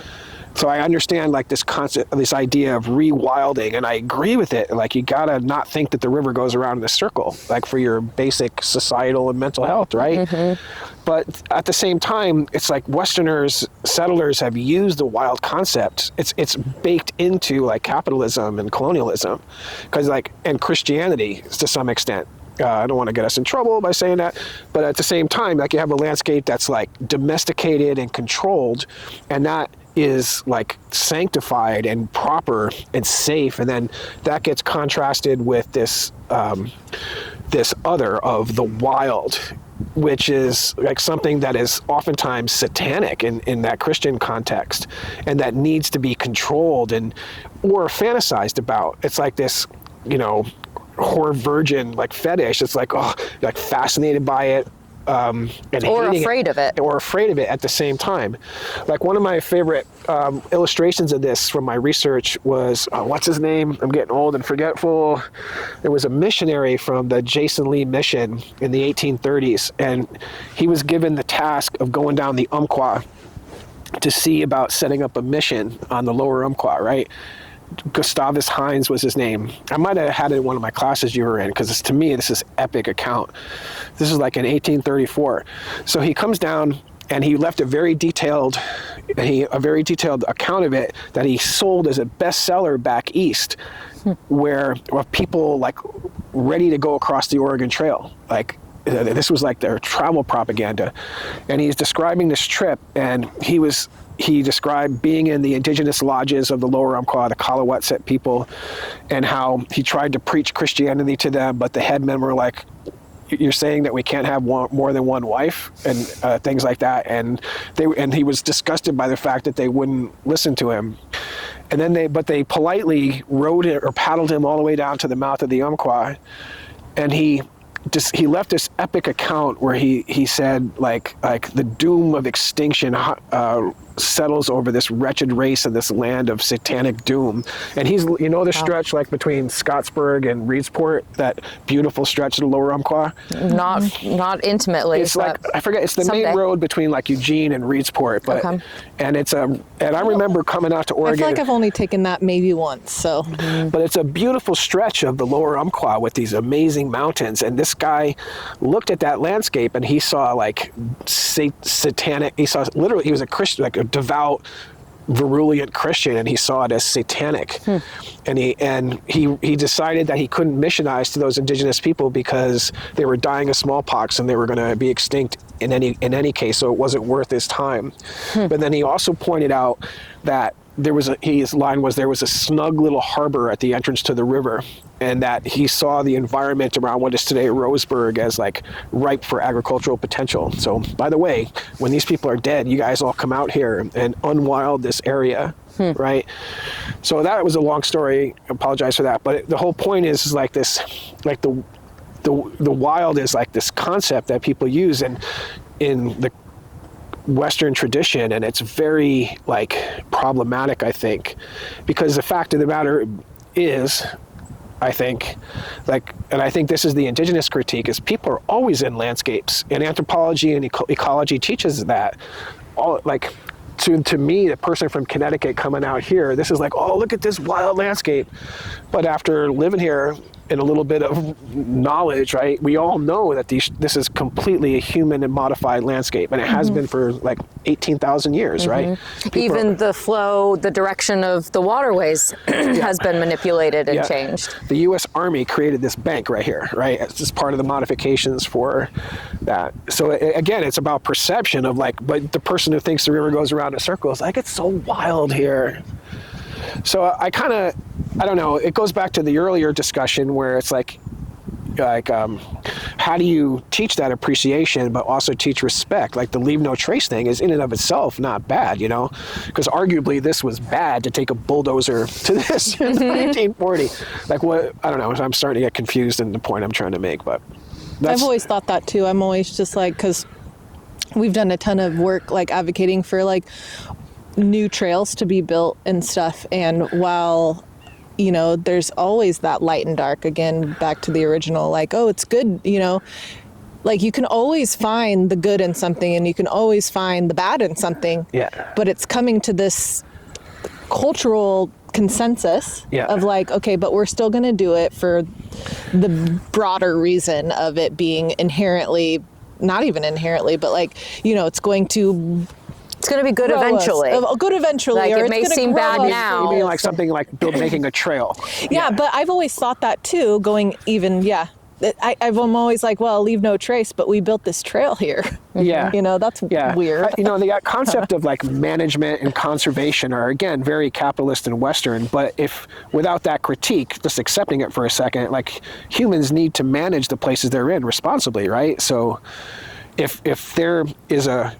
C: So I understand like this concept, this idea of rewilding, and I agree with it. Like, you gotta not think that the river goes around in a circle, like for your basic societal and mental health, right? Mm-hmm. But at the same time, it's like Westerners, settlers have used the wild concept. It's baked into like capitalism and colonialism, because like, and Christianity to some extent. I don't want to get us in trouble by saying that, but at the same time, like, you have a landscape that's like domesticated and controlled, and that is like sanctified and proper and safe, and then that gets contrasted with this this other of the wild, which is like something that is oftentimes satanic in that Christian context, and that needs to be controlled or fantasized about. It's like this, whore virgin like fetish. It's like, like fascinated by it. And
A: or afraid of it.
C: Or afraid of it at the same time. Like one of my favorite illustrations of this from my research was, what's his name? I'm getting old and forgetful. There was a missionary from the Jason Lee mission in the 1830s, and he was given the task of going down the Umpqua to see about setting up a mission on the lower Umpqua, right? Gustavus Hines was his name. I might have had it in one of my classes you were in, because to me, this is epic account. This is like in 1834. So he comes down and he left a very detailed account of it that he sold as a bestseller back east, where people like ready to go across the Oregon Trail. Like this was like their travel propaganda. And he's describing this trip, and he described being in the indigenous lodges of the lower Umpqua, the Kalawetset people, and how he tried to preach Christianity to them, but the headmen were like, you're saying that we can't have more than one wife, and things like that. And he was disgusted by the fact that they wouldn't listen to him. And then they politely rowed it or paddled him all the way down to the mouth of the Umpqua. And he left this epic account where he said like the doom of extinction settles over this wretched race in this land of satanic doom. And he's, the stretch like between Scottsburg and Reedsport, that beautiful stretch of the lower Umpqua?
A: Not intimately.
C: It's like, I forget, it's the main road between like Eugene and Reedsport, but, and it's and I remember coming out to Oregon.
B: I feel like I've only taken that maybe once, so.
C: But it's a beautiful stretch of the lower Umpqua with these amazing mountains. And this guy looked at that landscape and he saw like satanic, he was a Christian, like a devout, virulent Christian, and he saw it as satanic. And he decided that he couldn't missionize to those indigenous people because they were dying of smallpox and they were going to be extinct in any case, so it wasn't worth his time. But then he also pointed out that his line was, there was a snug little harbor at the entrance to the river, and that he saw the environment around what is today Roseburg as like ripe for agricultural potential. So by the way, when these people are dead, you guys all come out here and unwild this area, right? So that was a long story. I apologize for that. But the whole point is like this, like the wild is like this concept that people use in the Western tradition, and it's very like problematic, I think, because the fact of the matter is, I think, and I think this is the indigenous critique, is people are always in landscapes, and anthropology and ecology teaches that. To me, the person from Connecticut coming out here, this is like, oh, look at this wild landscape. But after living here and a little bit of knowledge, right, we all know that this is completely a human and modified landscape, and it has been for like 18,000 years, right?
A: Even the flow, the direction of the waterways has been manipulated and changed.
C: The U.S. Army created this bank right here, right? It's just part of the modifications for that. So again, it's about perception of like, but the person who thinks the river goes around in a circle is like, it's so wild here. So I don't know, it goes back to the earlier discussion where it's like how do you teach that appreciation but also teach respect? Like the leave no trace thing is in and of itself not bad, because arguably this was bad to take a bulldozer to this in 1940. Like what, I don't know, I'm starting to get confused in the point I'm trying to make, but
B: I've always thought that too. I'm always just like, because we've done a ton of work like advocating for like new trails to be built and stuff, and while there's always that light and dark, again back to the original, like, oh, it's good, like you can always find the good in something and you can always find the bad in something, but it's coming to this cultural consensus of like, okay, but we're still going to do it for the broader reason of it being inherently, not even inherently, but like, it's going to be good eventually. Good eventually.
A: Like,
B: or
A: it may seem bad now.
C: You mean like something like making a trail.
B: Yeah, but I've always thought that too, going even, I'm always like, well, leave no trace, but we built this trail here.
C: Yeah.
B: That's weird.
C: The concept of like management and conservation are, again, very capitalist and Western, but if without that critique, just accepting it for a second, like humans need to manage the places they're in responsibly, right? So, if there is a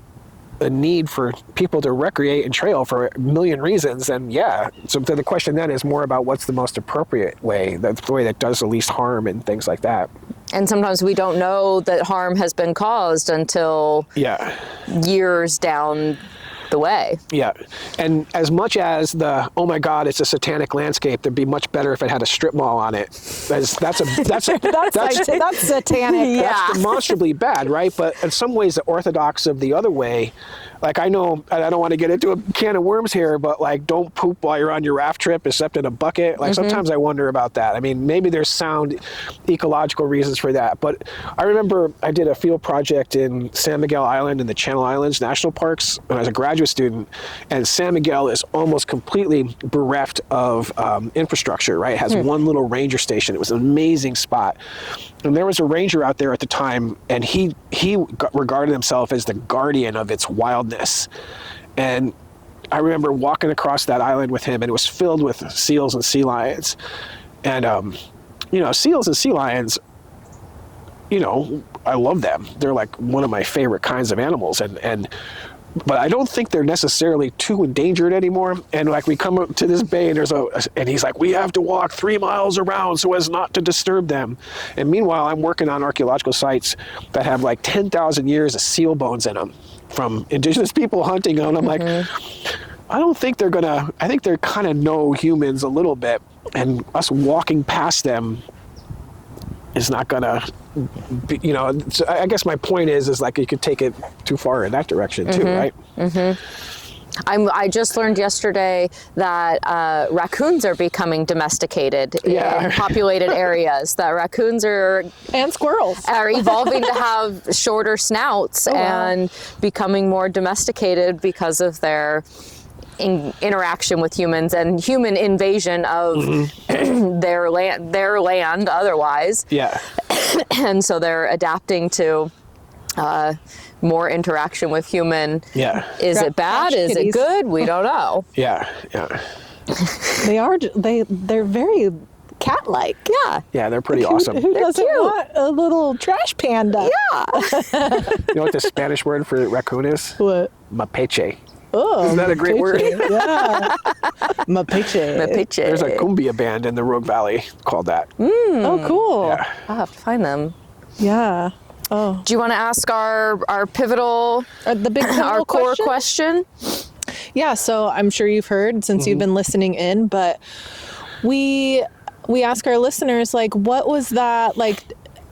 C: need for people to recreate and trail for a million reasons, then yeah. So the question then is more about what's the most appropriate way, the way that does the least harm and things like that.
A: And sometimes we don't know that harm has been caused until years down the way.
C: Yeah. And as much as oh my God, it's a satanic landscape, it'd be much better if it had a strip mall on it. That's satanic.
A: Yeah.
C: That's demonstrably bad, right? But in some ways, the orthodox of the other way, like I know, I don't want to get into a can of worms here, but like don't poop while you're on your raft trip except in a bucket. Like sometimes I wonder about that. I mean, maybe there's sound ecological reasons for that. But I remember I did a field project in San Miguel Island and the Channel Islands National Parks when I was a graduate student, and San Miguel is almost completely bereft of infrastructure, right? It has one little ranger station. It was an amazing spot. And there was a ranger out there at the time, and he regarded himself as the guardian of its wildness. And I remember walking across that island with him, and it was filled with seals and sea lions. And, seals and sea lions, I love them. They're like one of my favorite kinds of animals. But I don't think they're necessarily too endangered anymore. And like we come up to this bay and and he's like, we have to walk 3 miles around so as not to disturb them. And meanwhile, I'm working on archaeological sites that have like 10,000 years of seal bones in them from indigenous people hunting on them. Like, I don't think I think they're kind of know humans a little bit, and us walking past them is not gonna, so I guess my point is like you could take it too far in that direction too, right?
A: I just learned yesterday that raccoons are becoming domesticated in populated areas. That raccoons
B: and squirrels
A: are evolving to have shorter snouts and becoming more domesticated because of their interaction with humans and human invasion of their land otherwise.
C: Yeah.
A: And so they're adapting to more interaction with human.
C: Yeah.
A: Is it bad? Is it good? We don't know.
C: Yeah.
B: they're very cat-like.
A: Yeah.
C: Yeah, they're pretty awesome.
B: Who doesn't want a little trash panda?
A: Yeah.
C: You know what the Spanish word for raccoon is?
B: What?
C: Mapache.
B: Oh,
C: isn't that a great word?
B: Yeah. Mapache.
C: There's a cumbia band in the Rogue Valley called that.
B: Oh, cool.
C: Yeah.
A: I'll have to find them.
B: Yeah. Oh.
A: Do you want to ask our pivotal,
B: the big pivotal
A: our core question?
B: Yeah. So I'm sure you've heard since you've been listening in, but we ask our listeners, like, what was that, like,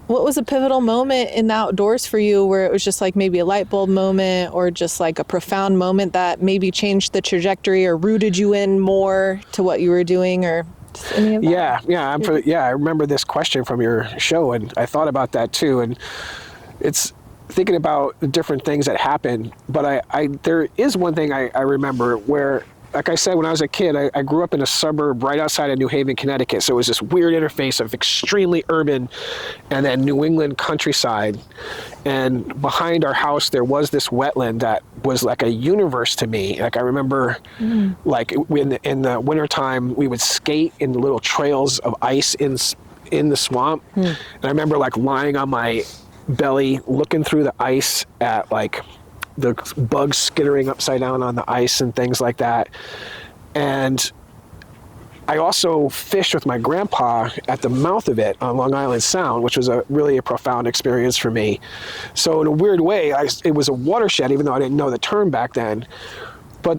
B: what was a pivotal moment in the outdoors for you where it was just like maybe a light bulb moment or just like a profound moment that maybe changed the trajectory or rooted you in more to what you were doing, or just any of that?
C: Yeah. I remember this question from your show, and I thought about that too. And it's thinking about the different things that happened. But there is one thing I remember where, like I said, when I was a kid, I grew up in a suburb right outside of New Haven, Connecticut. So it was this weird interface of extremely urban and then New England countryside. And behind our house, there was this wetland that was like a universe to me. Like I remember, like in the wintertime, we would skate in the little trails of ice in the swamp. And I remember like lying on my belly, looking through the ice at like the bugs skittering upside down on the ice and things like that. And I also fished with my grandpa at the mouth of it on Long Island Sound, which was really a profound experience for me. So in a weird way, it was a watershed, even though I didn't know the term back then. But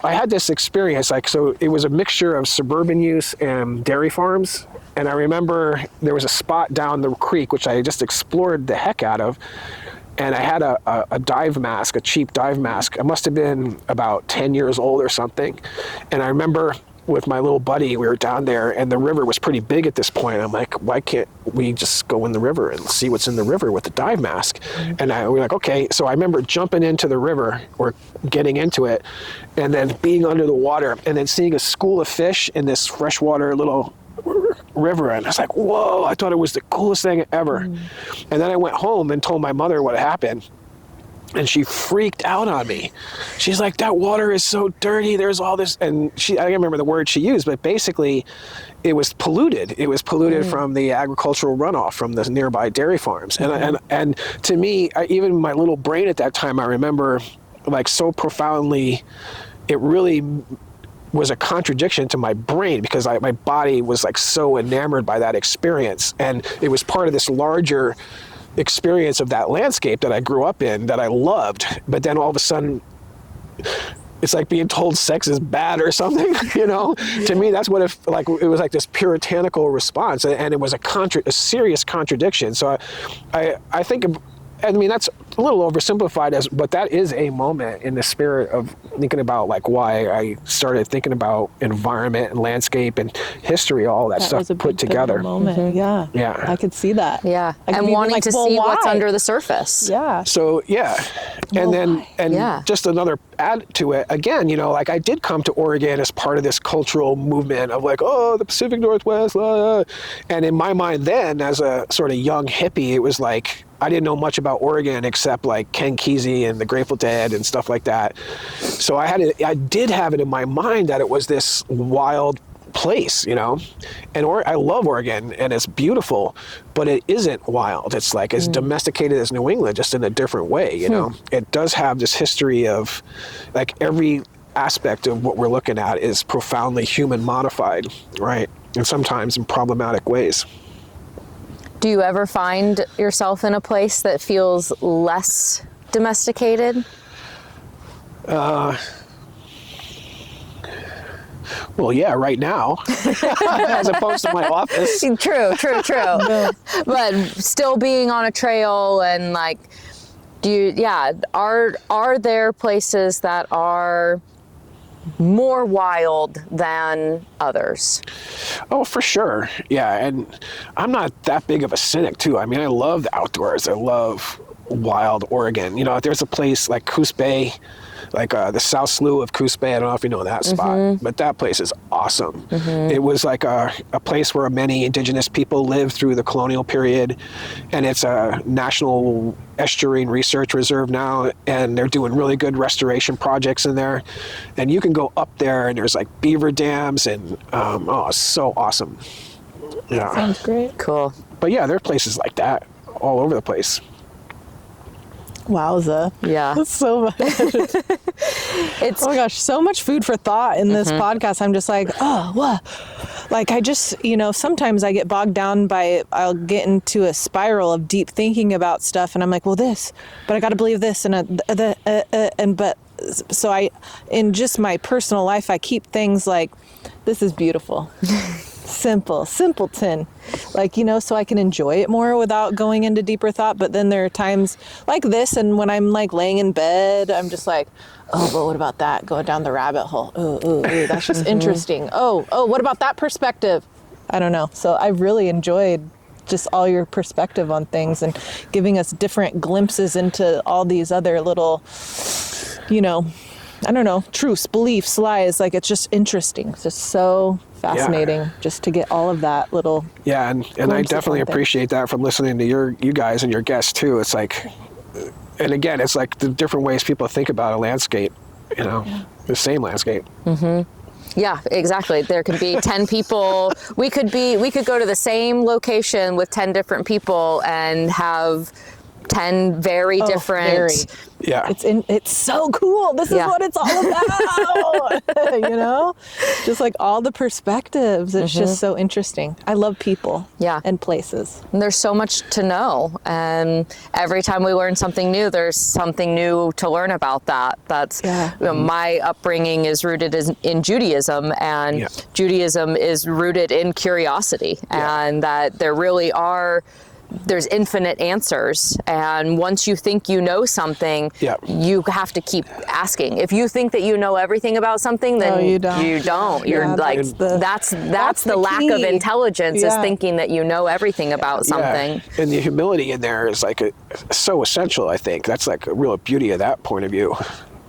C: I had this experience, so it was a mixture of suburban use and dairy farms. And I remember there was a spot down the creek, which I just explored the heck out of. And I had a dive mask, a cheap dive mask. I must have been about 10 years old or something. And I remember with my little buddy, we were down there, and the river was pretty big at this point. I'm like, why can't we just go in the river and see what's in the river with the dive mask? And we were like, okay. So I remember jumping into the river or getting into it and then being under the water and then seeing a school of fish in this freshwater little river, and I was like, whoa, I thought it was the coolest thing ever. And then I went home and told my mother what happened, And she freaked out on me. She's like, that water is so dirty. There's all this. And I don't remember the word she used, but basically it was polluted. It was polluted from the agricultural runoff from the nearby dairy farms. And to me, even my little brain at that time, I remember like so profoundly, it really was a contradiction to my brain because my body was like so enamored by that experience. And it was part of this larger experience of that landscape that I grew up in that I loved. But then all of a sudden, it's like being told sex is bad or something, you know? To me, that's what it was like this puritanical response, and it was a serious contradiction. So I think, I mean, that's a little oversimplified, but that is a moment in the spirit of thinking about like why I started thinking about environment and landscape and history, all that stuff put together.
B: Moment. Yeah. I could see that.
A: Yeah. And wanting to see what's under the surface.
B: Yeah.
C: So, yeah. And just another add to it, again, you know, like I did come to Oregon as part of this cultural movement of like, oh, the Pacific Northwest, blah. And in my mind then, as a sort of young hippie, it was like, I didn't know much about Oregon except like Ken Kesey and the Grateful Dead and stuff like that. So I did have it in my mind that it was this wild place, you know, and I love Oregon and it's beautiful, but it isn't wild. It's like as domesticated as New England, just in a different way, you know. It does have this history of like every aspect of what we're looking at is profoundly human modified, right? And sometimes in problematic ways.
A: Do you ever find yourself in a place that feels less domesticated?
C: Well, yeah, right now, as opposed to my office.
A: True. But still being on a trail and like, are there places that are more wild than others?
C: Oh, for sure. Yeah. And I'm not that big of a cynic too. I mean, I love the outdoors. I love wild Oregon. You know, there's a place like Coos Bay, like the South Slough of Coos Bay. I don't know if you know that spot, but that place is awesome. It was like a place where many Indigenous people lived through the colonial period, and it's a national estuarine research reserve now, and they're doing really good restoration projects in there. And you can go up there, and there's like beaver dams, and it's so awesome. Yeah.
B: Sounds great.
A: Cool.
C: But yeah, there are places like that all over the place.
B: Wowza.
A: Yeah.
B: That's so much. Oh my gosh, so much food for thought in this podcast. I'm just like, oh, what? Like I just, you know, sometimes I get bogged down I'll get into a spiral of deep thinking about stuff, and I'm like, well, this, but I got to believe this, so in just my personal life, I keep things like, this is beautiful. Simpleton, like, you know, so I can enjoy it more without going into deeper thought. But then there are times like this, and when I'm like laying in bed, I'm just like, oh, but what about that? Going down the rabbit hole. Ooh, that's just interesting. Oh, what about that perspective? I don't know. So I really enjoyed just all your perspective on things and giving us different glimpses into all these other little, you know, I don't know, truths, beliefs, lies. Like, it's just interesting. It's just so fascinating just to get all of that little.
C: Yeah, and I definitely appreciate that from listening to you guys and your guests too. It's like, and again, it's like the different ways people think about a landscape, you know, the same landscape.
A: Yeah, exactly. There could be 10 people. We could go to the same location with 10 different people and have 10 very different.
C: Yeah.
B: It's so cool. This is what it's all about. You know? Just like all the perspectives. It's just so interesting. I love people and places.
A: And there's so much to know. And every time we learn something new, there's something new to learn about that. That's you know, my upbringing is rooted in Judaism, and Judaism is rooted in curiosity, and that there really there's infinite answers, and once you think you know something, you have to keep asking. If you think that you know everything about something, then you don't. You're like, that's the lack of intelligence, is thinking that you know everything about something.
C: And the humility in there is like so essential, I think. That's like a real beauty of that point of view.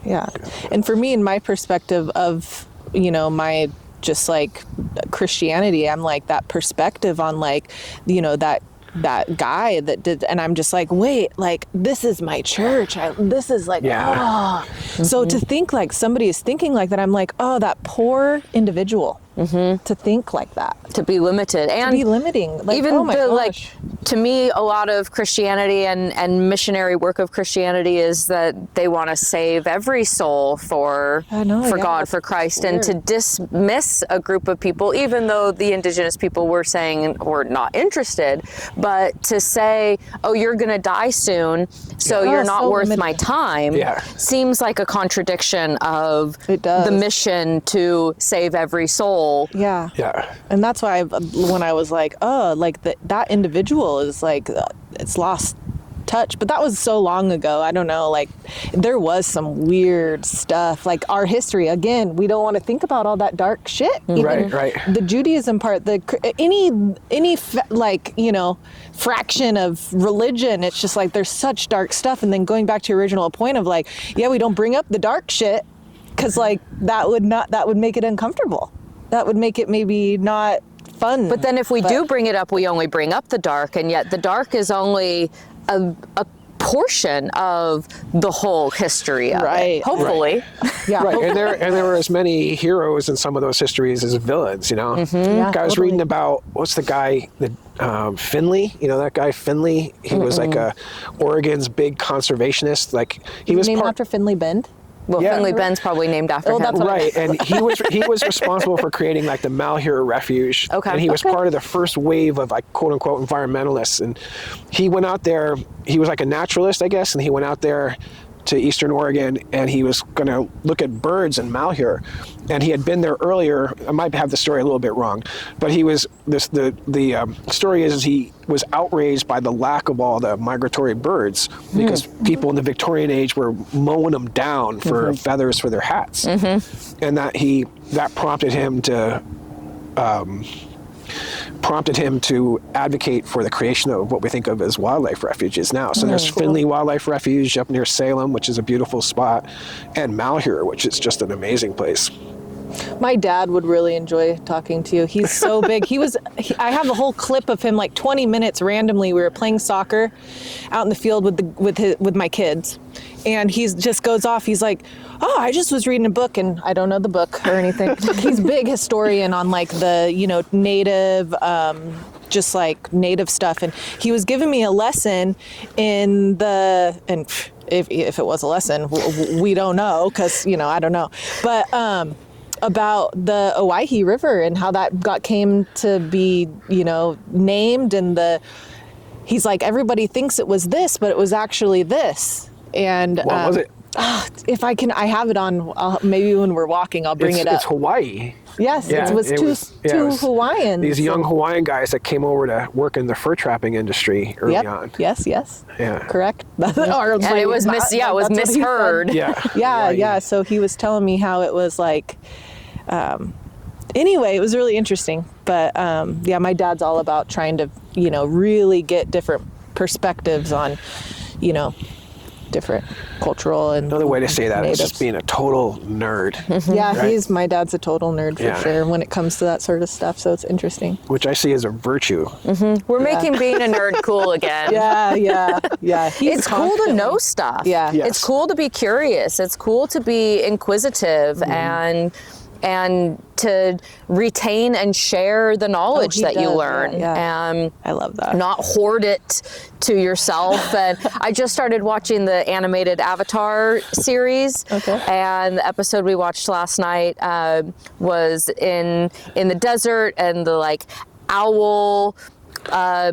B: Yeah. And for me, in my perspective of, you know, my just like Christianity, I'm like that perspective on like, you know, that that guy that did, and I'm just like, wait, like this is my church. This is like, So to think like somebody is thinking like that, I'm like, oh, that poor individual. To think like that,
A: to be limited and
B: to be limiting, like,
A: even
B: oh my
A: the,
B: gosh.
A: like, to me, a lot of Christianity and missionary work of Christianity is that they want to save every soul for God, for Christ, and to dismiss a group of people, even though the Indigenous people were saying we're not interested, but to say, oh, you're going to die soon, so you're not worth limited. My time, seems like a contradiction of the mission to save every soul.
B: Yeah. And that's why when I was like, oh, like that individual is like, it's lost touch. But that was so long ago. I don't know, like there was some weird stuff, like our history. Again, we don't want to think about all that dark shit. Even
C: right.
B: The Judaism part, any like, you know, fraction of religion, it's just like there's such dark stuff. And then going back to your original point of like, yeah, we don't bring up the dark shit because like that would make it uncomfortable. That would make it maybe not fun.
A: But then if we do bring it up, we only bring up the dark, and yet the dark is only a portion of the whole history of it, hopefully.
C: And there were as many heroes in some of those histories as villains, you know. I was reading about, what's the guy, Finley, you know that guy Finley? He was like Oregon's big conservationist. Like he was
B: named after Finley Bend.
A: Well, Finley Bend's probably named after him.
C: Right, and he was responsible for creating like the Malheur Refuge. And he was part of the first wave of like quote unquote environmentalists. And he went out there, he was like a naturalist, I guess, and he went out there to Eastern Oregon, and he was going to look at birds in Malheur. And he had been there earlier. I might have the story a little bit wrong, but he was the story is he was outraged by the lack of all the migratory birds because people in the Victorian age were mowing them down for feathers for their hats, and that prompted him to advocate for the creation of what we think of as wildlife refuges now. So there's Finley Wildlife Refuge up near Salem, which is a beautiful spot, and Malheur, which is just an amazing place.
B: My dad would really enjoy talking to you. He's so big. I have a whole clip of him, like 20 minutes randomly. We were playing soccer out in the field with my kids. And he just goes off. He's like, oh, I just was reading a book, and I don't know the book or anything. He's a big historian on like the, you know, native, just like native stuff. And he was giving me a lesson and if it was a lesson, we don't know, because, you know, I don't know. But about the Owyhee River and how that came to be, you know, named, and he's like, everybody thinks it was this, but it was actually this. And
C: what was it?
B: If I have it on, maybe when we're walking, I'll bring it up.
C: It's Hawaii.
B: Yes, it was two Hawaiians.
C: These young Hawaiian guys that came over to work in the fur trapping industry early on.
B: Yes.
C: Yeah.
B: Correct.
A: And it was misheard.
B: Yeah. So he was telling me how it was like, anyway, it was really interesting. But my dad's all about trying to, you know, really get different perspectives on, you know, different cultural and
C: another way to say that
B: natives.
C: is just being a total nerd.
B: Yeah,
C: right?
B: My dad's a total nerd for sure when it comes to that sort of stuff, so it's interesting.
C: Which I see as a virtue.
A: We're making being a nerd cool again.
B: Yeah.
A: It's cool to know stuff.
B: Yeah.
C: Yes.
A: It's cool to be curious. It's cool to be inquisitive and to retain and share the knowledge that you learn.
B: Yeah. I love that.
A: Not hoard it to yourself. And I just started watching the animated Avatar series.
B: Okay.
A: And the episode we watched last night was in the desert, and the like owl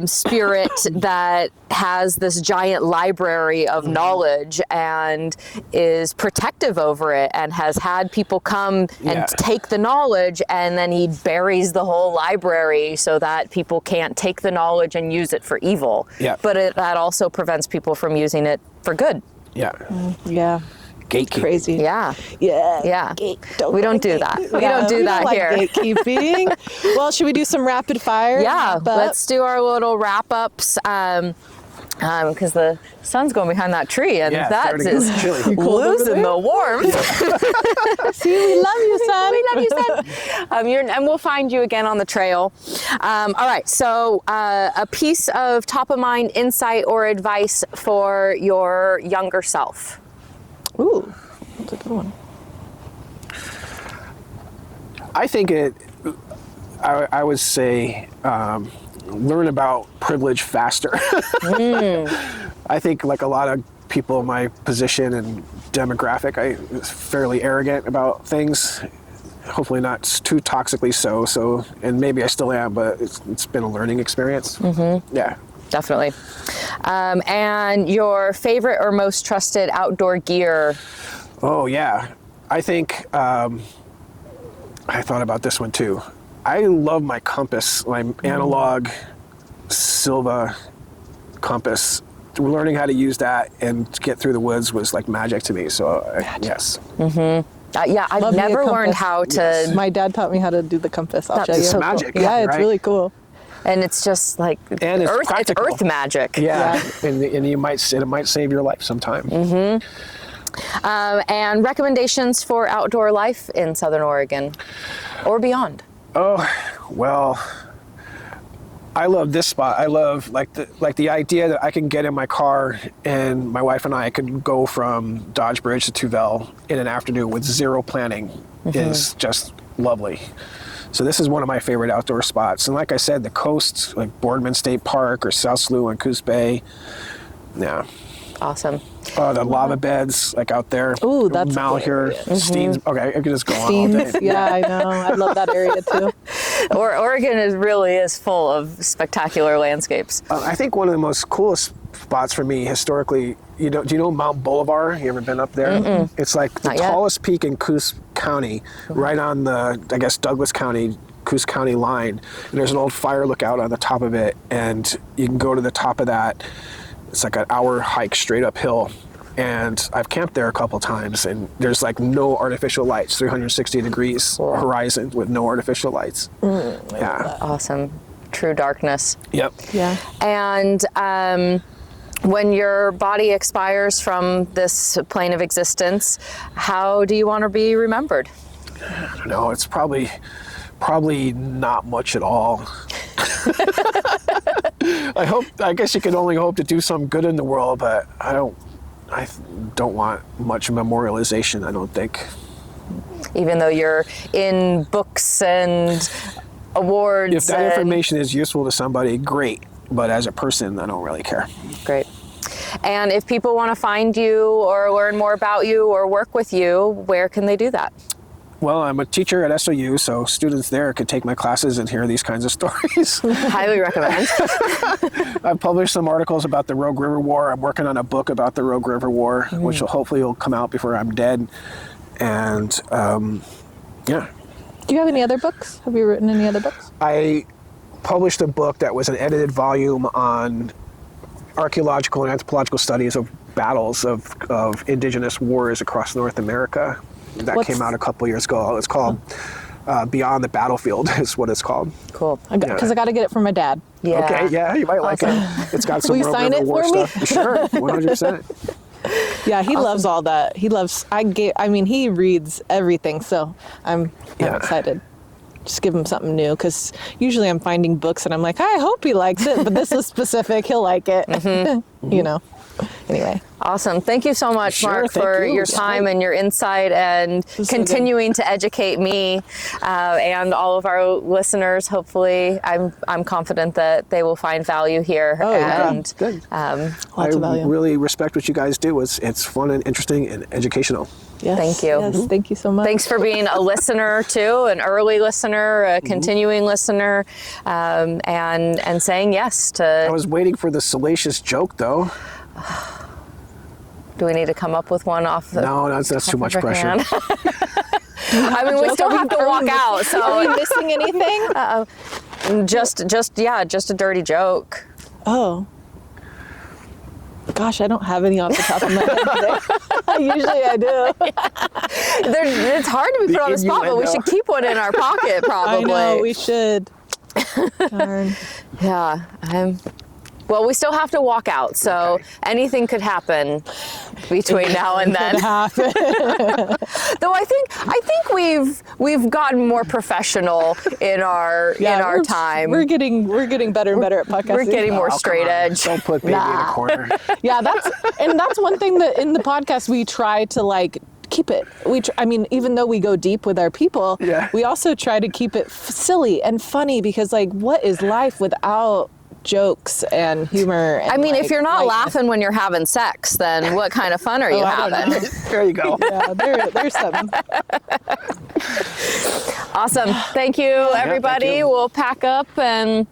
A: spirit that has this giant library of knowledge and is protective over it, and has had people come and take the knowledge, and then he buries the whole library so that people can't take the knowledge and use it for evil. But that also prevents people from using it for good.
B: Yeah.
C: Gatekeeping.
B: Crazy.
A: Yeah. We don't do that. We don't do that here.
B: Gatekeeping. Well, should we do some rapid fire?
A: Yeah, let's do our little wrap ups. Because the sun's going behind that tree, and that is losing the warmth.
B: See, we love you, son.
A: We love you, son. And we'll find you again on the trail. All right, so a piece of top-of-mind insight or advice for your younger self.
B: Ooh, that's a good one.
C: I think I would say learn about privilege faster. I think like a lot of people in my position and demographic, I was fairly arrogant about things. Hopefully not too toxically so, and maybe I still am, but it's been a learning experience. Yeah.
A: Definitely. And your favorite or most trusted outdoor gear?
C: Oh yeah. I think, I thought about this one too. I love my compass, my analog Silva compass. Learning how to use that and get through the woods was like magic to me. So yes.
A: Yeah, I've
B: Love me a
A: never learned
B: compass.
A: how to,
B: My dad taught me how to do the compass. I'll show you.
C: It's magic.
B: Yeah, it's
C: right?
B: really cool.
A: and it's just like
C: And it's
A: earth,
C: practical.
A: earth magic.
C: Yeah, and it might save your life sometime.
A: And recommendations for outdoor life in Southern Oregon or beyond.
C: Oh, well, I love this spot. I love like the idea that I can get in my car and my wife and I could go from Dodge Bridge to Tuvell in an afternoon with zero planning is just lovely. So this is one of my favorite outdoor spots. And like I said, the coast, like Boardman State Park or South Slough and Coos Bay. Yeah.
A: Awesome.
C: The lava beds, like out there.
B: Ooh, that's
C: Malheur, Steens. Okay, I could just go on all
B: Steens.
C: day.
B: Yeah, I know. I love that area too.
A: Oregon really is full of spectacular landscapes.
C: I think one of the most coolest spots for me historically, do you know Mount Bolivar? You ever been up there? It's like the
A: Not yet.
C: tallest peak in Coos County, right on the, I guess, Douglas County, Coos County line. And there's an old fire lookout on the top of it, and you can go to the top of that. It's like an hour hike straight uphill. And I've camped there a couple times, and there's like no artificial lights, 360 degrees horizon with no artificial lights. Yeah.
A: Awesome. True darkness.
C: Yep.
B: Yeah.
A: And when your body expires from this plane of existence, how do you want to be remembered?
C: I don't know. It's probably not much at all. I guess you can only hope to do some good in the world, but I don't want much memorialization, I don't think.
A: Even though you're in books and awards.
C: If that information is useful to somebody, great. But as a person, I don't really care.
A: Great. And if people want to find you or learn more about you or work with you, where can they do that?
C: Well, I'm a teacher at SOU, so students there could take my classes and hear these kinds of stories.
A: Highly recommend.
C: I've published some articles about the Rogue River War. I'm working on a book about the Rogue River War, which will hopefully come out before I'm dead. And yeah.
B: Do you have any other books? Have you written any other books?
C: I published a book that was an edited volume on archaeological and anthropological studies of battles of Indigenous wars across North America. That came out a couple years ago. It's called Beyond the Battlefield is what it's called.
A: Cool.
B: Because I got to get it from my dad.
A: Yeah.
C: Okay, yeah, you might like it. It's got some
B: Will you
C: Rogue
B: sign
C: River
B: it
C: War
B: for me?
C: stuff. Sure, 100%.
B: Yeah, he loves all that. He reads everything, so I'm excited. Just give him something new, because usually I'm finding books and I'm like, I hope he likes it, but this is specific, he'll like it. You know. Anyway.
A: Awesome. Thank you so much,
C: Sure,
A: Mark,
C: thank
A: for
C: you.
A: your time and your insight and continuing to educate me and all of our listeners. Hopefully, I'm confident that they will find value here.
B: Oh,
A: and,
C: good.
B: Lots
C: I
B: of value.
C: really respect what you guys do. It's fun and interesting and educational.
B: Yes,
A: Thank you.
B: Yes, thank you so much.
A: Thanks for being a listener too, an early listener, a continuing listener, and saying yes to.
C: I was waiting for the salacious joke, though.
A: Do we need to come up with one off the?
C: No, that's too much
A: of our
C: pressure.
A: hand? I mean, we still have to walk out, so
B: Are we missing anything?
A: just a dirty joke.
B: Oh. Gosh, I don't have any off the top of my head. Usually I do.
A: It's hard to be put on the spot, but we should keep one in our pocket, probably.
B: I know, we should. Darn.
A: Yeah. Well, we still have to walk out, so anything could happen. between now and then.
B: happen.
A: Though I think we've gotten more professional in our time.
B: We're getting better and better at podcasting.
A: We're getting more straight edge.
C: Don't put baby in a corner.
B: Yeah, that's one thing that in the podcast we try to like keep it. I mean, even though we go deep with our people, we also try to keep it silly and funny, because like, what is life without jokes and humor? And,
A: I mean,
B: like,
A: if you're not
B: lightness?
A: laughing when you're having sex, then what kind of fun are you having?
C: There you go.
B: Yeah, there's something.
A: Awesome. Thank you, everybody.
C: thank you.
A: We'll pack up, and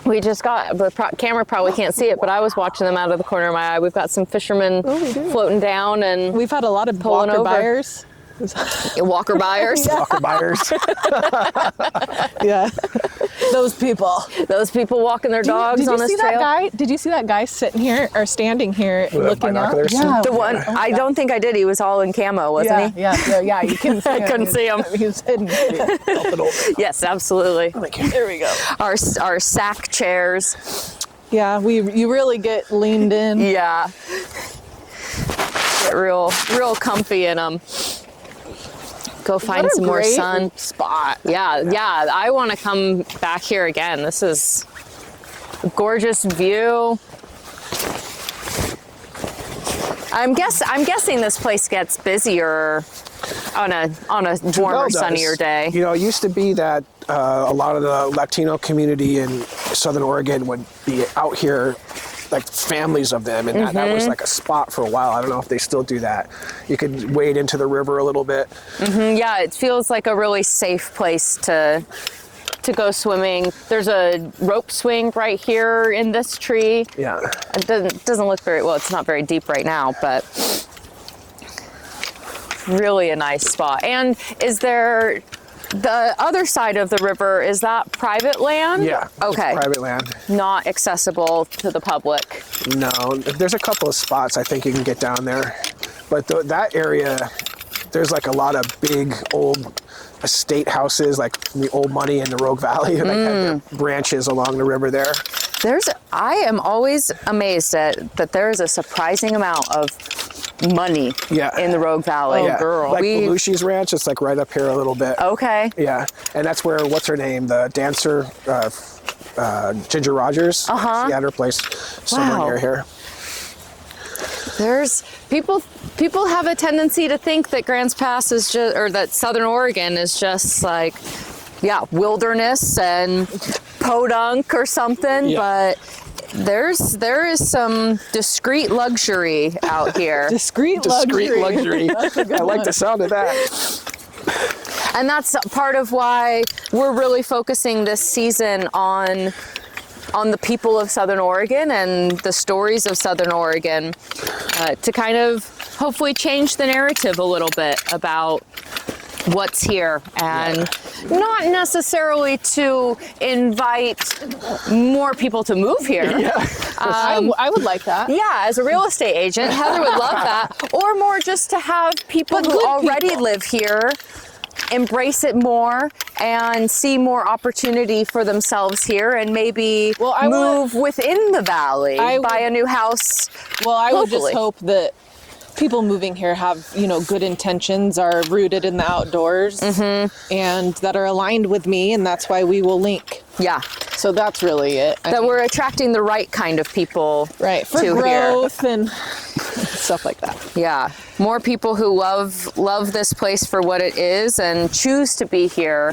A: we just got, the camera probably can't see it, but I was watching them out of the corner of my eye. We've got some fishermen floating down, and
B: We've had a lot of
A: Pulling
B: walker
A: over.
B: buyers.
A: walker buyers.
C: Walker buyers.
B: Yeah, those people.
A: Those people walking their dogs on this trail.
B: Did you see that guy sitting here or standing here looking out?
C: binoculars?
B: Yeah,
A: The one, I don't think I did. He was all in camo, wasn't he?
B: Yeah. You couldn't see him.
A: I couldn't see him.
B: He was hidden.
A: Yes, absolutely.
B: There we go.
A: Our sack chairs.
B: Yeah, you really get leaned in.
A: Yeah. Get real comfy in them. Go find some more sun.
B: Spot.
A: Yeah. I want to come back here again. This is a gorgeous view. I'm guessing this place gets busier on a warmer, sunnier day.
C: You know, it used to be that a lot of the Latino community in Southern Oregon would be out here, like families of them, and that was like a spot for a while. I don't know if they still do that. You could wade into the river a little bit.
A: Yeah, it feels like a really safe place to go swimming. There's a rope swing right here in this tree.
C: Yeah.
A: It doesn't look very well. It's not very deep right now, but really a nice spot. And is there the other side of the river? Is that private land?
C: Yeah.
A: Okay.
C: It's private land.
A: Not accessible to the public.
C: No, there's a couple of spots I think you can get down there, but that area, there's like a lot of big old estate houses, like the old money in the Rogue Valley, like have their branches along the river there.
A: I am always amazed that there is a surprising amount of money in the Rogue Valley.
C: Yeah.
A: Girl.
C: Like Belushi's ranch, it's like right up here a little bit.
A: Okay.
C: Yeah, and that's where, what's her name, the dancer, Ginger Rogers. She had her place somewhere near here.
A: There's people have a tendency to think that Grants Pass is just, or that Southern Oregon is just like, wilderness and podunk or something, but there is some discreet luxury out here.
B: Discreet luxury.
C: I like the sound of that.
A: And that's part of why we're really focusing this season on the people of Southern Oregon and the stories of Southern Oregon, to kind of hopefully change the narrative a little bit about what's here, and not necessarily to invite more people to move here.
B: I would like that.
A: Yeah, as a real estate agent, Heather would love that. Or more just to have people who already live here embrace it more and see more opportunity for themselves here, and maybe move within the valley, buy a new house.
B: Well, I would just
A: locally.
B: hope that people moving here have, good intentions, are rooted in the outdoors, and that are aligned with me, and that's why we will link.
A: Yeah.
B: So that's really it.
A: That we're attracting the right kind of people
B: for
A: to
B: growth and stuff like that.
A: Yeah. More people who love this place for what it is and choose to be here.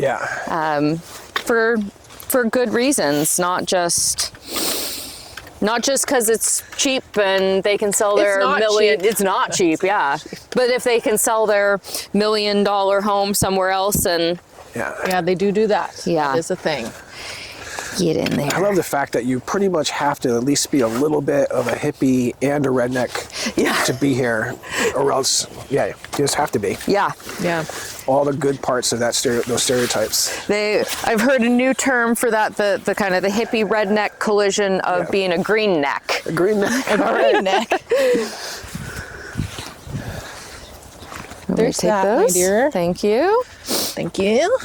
A: For good reasons, not just because it's cheap and they can sell their million. It's not cheap, yeah. But if they can sell their $1 million home somewhere else, and
B: they do that.
A: Yeah,
B: that is a thing.
A: Get in there.
C: I love the fact that you pretty much have to at least be a little bit of a hippie and a redneck to be here, or else, you just have to be.
A: Yeah.
C: All the good parts of those stereotypes.
A: I've heard a new term for that, the kind of the hippie redneck collision of being a green neck.
C: A green neck.
B: A green neck. There's that, my dear.
A: Thank you.
B: Thank you.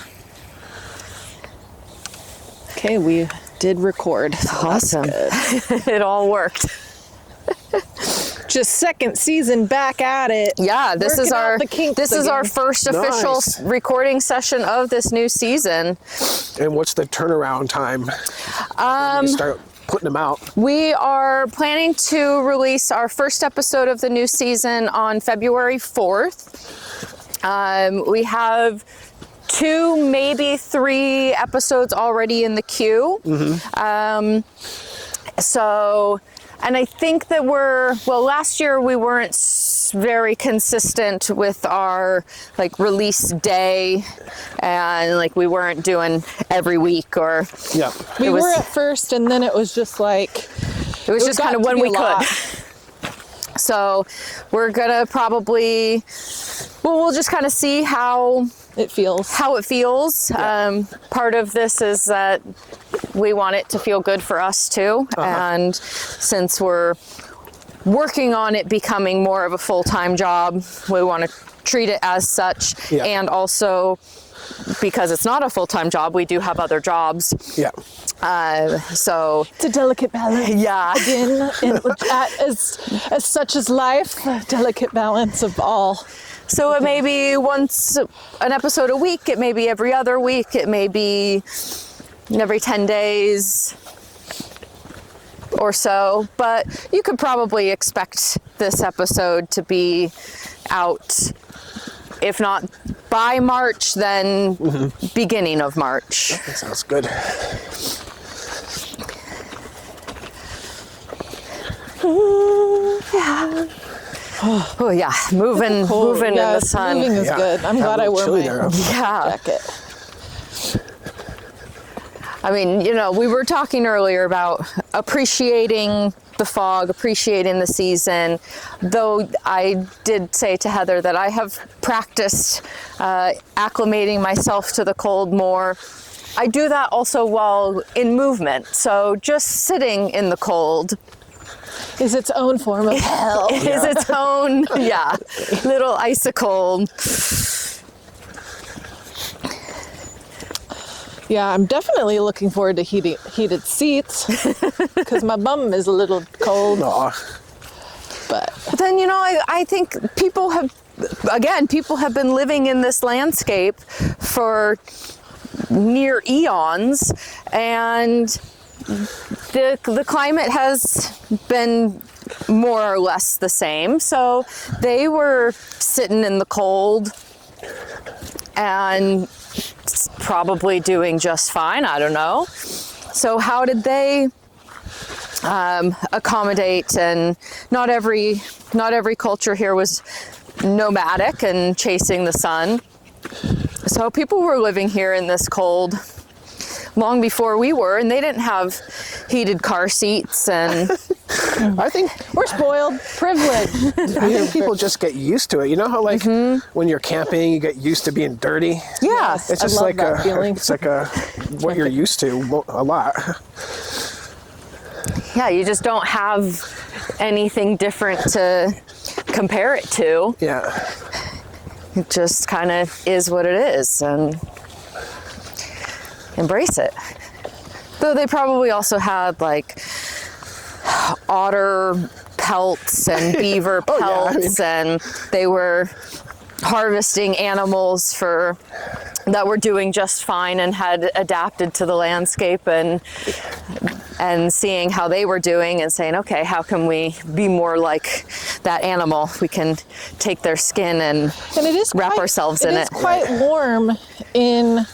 B: Okay, we did record. So
A: awesome. It all worked.
B: Just second season back at it.
A: Yeah, this is
B: Working out
A: our
B: the kinks
A: this is our
B: again.
A: first official
C: Nice.
A: recording session of this new season.
C: And what's the turnaround time? Start putting them out.
A: We are planning to release our first episode of the new season on February 4th. We have 2, maybe 3 episodes already in the queue. And I think that last year we weren't very consistent with our like release day, and like we weren't doing every week or
C: Yeah.
B: We
A: was-
B: were at first, and then it was just like,
A: it was just
B: got
A: kind of
B: to
A: when
B: be
A: we
B: a lot.
A: could. So we're gonna we'll just kind of see how
B: it feels.
A: it feels. Part of this is that we want it to feel good for us too. And since we're working on it becoming more of a full-time job, we want to treat it as such.
C: Yeah.
A: And also, because it's not a full-time job, we do have other jobs.
C: Yeah.
A: So
B: It's a delicate balance.
A: yeah.
B: Again, as such as life, a delicate balance of all.
A: So it may be once an episode a week, it may be every other week, it may be every 10 days or so, but you could probably expect this episode to be out, if not by March, then beginning of March.
C: That sounds good.
A: Oh yeah, moving in the sun.
B: Moving is
C: Yeah.
B: good. I'm
C: Got a
B: glad I
C: little
B: wore
C: chilly
B: my
C: there.
A: Yeah.
B: jacket.
A: I mean, we were talking earlier about appreciating the fog, appreciating the season, though I did say to Heather that I have practiced acclimating myself to the cold more. I do that also while in movement, so just sitting in the cold
B: Is its own form of hell.
A: is its own, little icicle.
B: Yeah, I'm definitely looking forward to heated seats because my bum is a little cold.
C: Aw.
B: But
A: But then, I think people have been living in this landscape for near eons, and the climate has been more or less the same. So they were sitting in the cold and probably doing just fine. I don't know. So how did they accommodate? And not every culture here was nomadic and chasing the sun. So people were living here in this cold long before we were, and they didn't have heated car seats. And
C: I think
B: we're spoiled, privileged.
C: I think people just get used to it. You know how like when you're camping, you get used to being dirty.
A: yeah,
C: It's just
B: love
C: like
B: that feeling.
C: it's like what you're used to a lot.
A: yeah, you just don't have anything different to compare it to.
C: Yeah.
A: It just kind of is what it is, and embrace it. Though they probably also had like otter pelts and beaver pelts, and they were harvesting animals that were doing just fine and had adapted to the landscape, and seeing how they were doing and saying, okay, how can we be more like that animal? We can take their skin and
B: And it is
A: wrap ourselves in it.
B: It's quite warm in,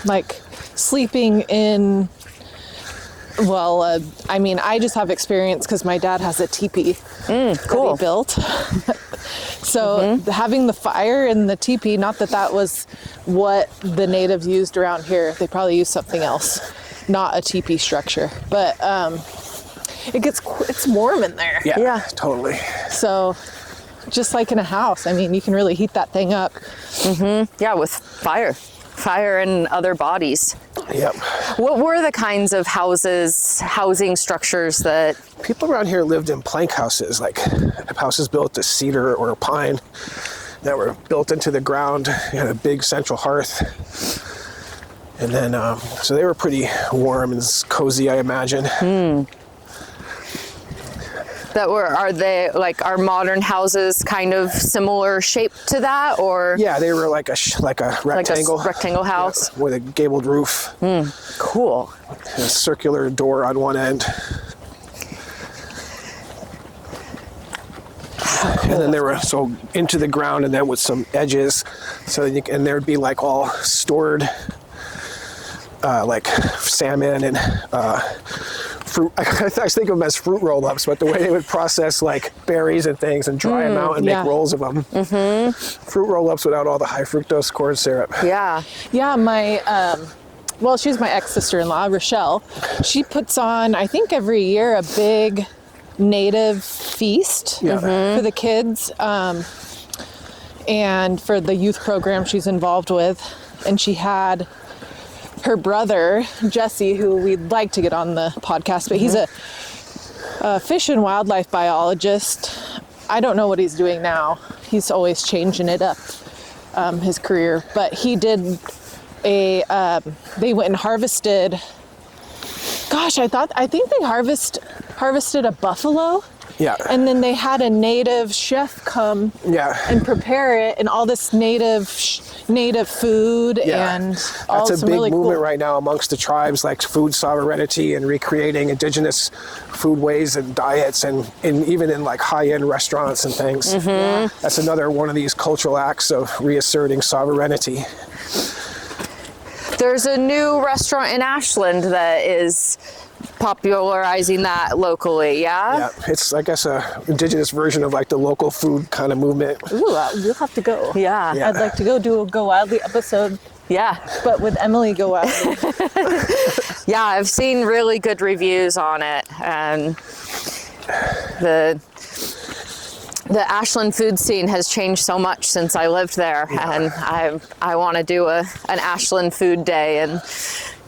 B: like sleeping in. Well, I mean, I just have experience because my dad has a teepee that
A: cool.
B: he built. So having the fire in the teepee, not that was what the natives used around here. They probably used something else, not a teepee structure. But it's warm in there.
C: Yeah.
A: Yeah.
C: Totally.
B: So just like in a house, I mean, you can really heat that thing up.
A: Yeah, with fire and other bodies.
C: Yep.
A: What were the kinds of housing structures that?
C: People around here lived in plank houses, like houses built to cedar or pine that were built into the ground. You had a big central hearth. And then, so they were pretty warm and cozy, I imagine.
A: are they like, are modern houses kind of similar shape to that, or?
C: Yeah, they were like a rectangle.
A: Like a rectangle house?
C: Yeah, with a gabled roof.
A: Cool.
C: A circular door on one end. And then they were so into the ground and then with some edges. And there would be like all stored like salmon and fruit. I think of them as fruit roll-ups, but the way they would process like berries and things and dry them out and make rolls of them. Fruit roll-ups without all the high fructose corn syrup.
A: Yeah.
B: Yeah, my, well, she's my ex-sister-in-law, Rochelle. She puts on, I think every year, a big native feast for the kids and for the youth program she's involved with. And she had her brother, Jesse, who we'd like to get on the podcast, but he's a fish and wildlife biologist. I don't know what he's doing now. He's always changing it up, his career. But he did they went and harvested, gosh, I think they harvested a buffalo.
C: Yeah.
B: And then they had a native chef come and prepare it, and all this native food and all.
C: That's a
B: some
C: big
B: really
C: movement
B: cool.
C: right now amongst the tribes, like food sovereignty and recreating indigenous food ways and diets, and even in like high-end restaurants and things. That's another one of these cultural acts of reasserting sovereignty.
A: There's a new restaurant in Ashland that is popularizing that locally,
C: Yeah, it's, I guess, a indigenous version of like the local food kind of movement.
B: Ooh, we'll have to go.
A: Yeah.
B: I'd like to go do a Go Wildly episode.
A: Yeah.
B: But with Emily Go Wildly.
A: Yeah, I've seen really good reviews on it, and the Ashland food scene has changed so much since I lived there, and I want to do an Ashland food day and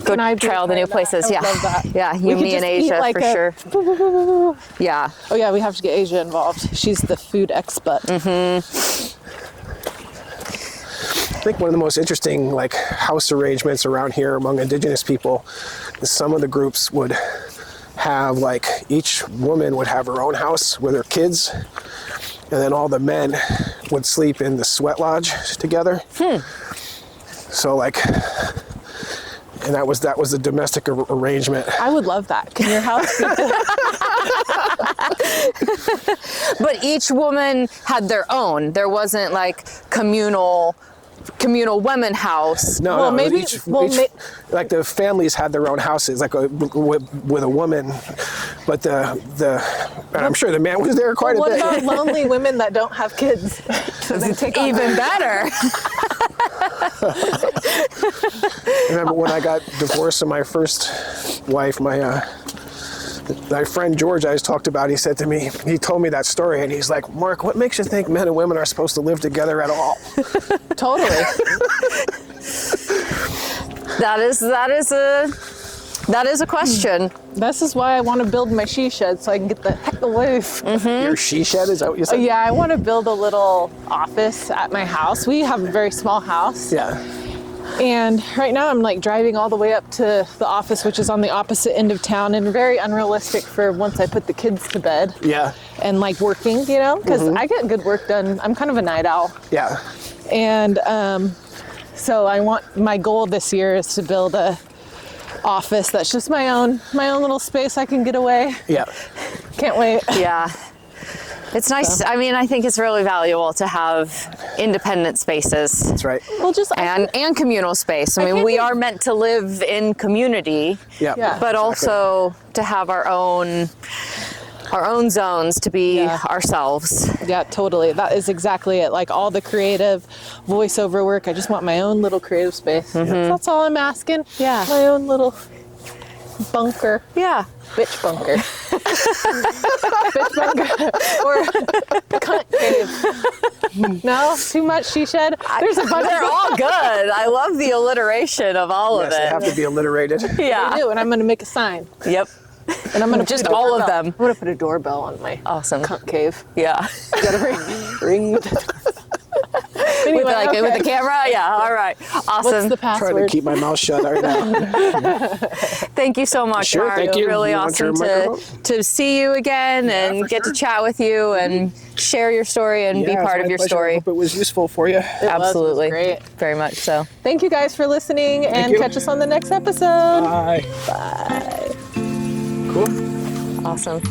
A: go trail the new places.
B: I would love that.
A: Yeah, me and Asia
B: like
A: for sure. Yeah.
B: Oh yeah, we have to get Asia involved. She's the food expert.
C: I think one of the most interesting like house arrangements around here among indigenous people is some of the groups would have like each woman would have her own house with her kids, and then all the men would sleep in the sweat lodge together. So like, and that was the domestic arrangement.
B: I would love that. Can your house be
A: But each woman had their own. There wasn't like communal women house.
C: No,
B: Well,
C: no,
B: maybe-
C: like the families had their own houses, like with a woman, but and I'm sure the man was there quite a
B: What
C: bit.
B: about lonely women that don't have kids? Do they take on
A: Even better.
C: I remember when I got divorced from my first wife, my friend George I just talked about, he said to me, he told me that story, and he's like, Mark, what makes you think men and women are supposed to live together at all?
B: Totally.
A: That is a question.
B: This is why I want to build my she shed so I can get the heck away from
C: Your she shed, is that what you said?
B: Yeah, I want to build a little office at my house. We have a very small house.
C: Yeah.
B: And right now I'm like driving all the way up to the office, which is on the opposite end of town, and very unrealistic for once I put the kids to bed.
C: Yeah.
B: And like working, because I get good work done. I'm kind of a night owl.
C: Yeah.
B: And so my goal this year is to build a office that's just my own little space I can get away.
C: Yeah.
B: Can't wait.
A: Yeah. It's nice. I mean, I think it's really valuable to have independent spaces.
C: That's right.
B: Well,
A: And communal space. I mean, we are meant to live in community,
C: Yeah.
A: but also to have our own zones to be ourselves.
B: Yeah, totally. That is exactly it. Like all the creative voiceover work, I just want my own little creative space. That's all I'm asking.
A: Yeah.
B: My own little bunker.
A: Yeah.
B: Bitch bunker. Bitch bunker. Or cunt cave. No? Too much she shed? There's a bunch
A: They're all good. I love the alliteration of all
C: Yes,
A: of
C: they
A: it.
C: have to be alliterated.
A: Yeah.
B: I do, and I'm going to make a sign.
A: Yep.
B: And I'm going to
A: Just all of them.
B: I'm going to put a doorbell on my
A: Awesome.
B: cunt cave.
A: Yeah.
B: You gotta ring the doorbell. Anyway,
A: with the camera? Yeah, all right. Awesome.
B: What's the
C: Trying to
B: password?
C: keep my mouth shut right now.
A: Thank you so much,
C: Sure,
A: Mark.
C: thank you.
A: Really
C: You want
A: awesome
C: your
A: to
C: microphone?
A: see you again and
C: for
A: get
C: sure.
A: to chat with you and share your story and be
C: Yeah, it's
A: part of
C: my
A: your
C: pleasure. I
A: story.
C: hope it was useful for you.
A: Absolutely.
B: It was great.
A: Very much so.
B: Thank you guys for listening, and
C: you.
B: catch us on the next episode.
C: Bye. Cool.
A: Awesome.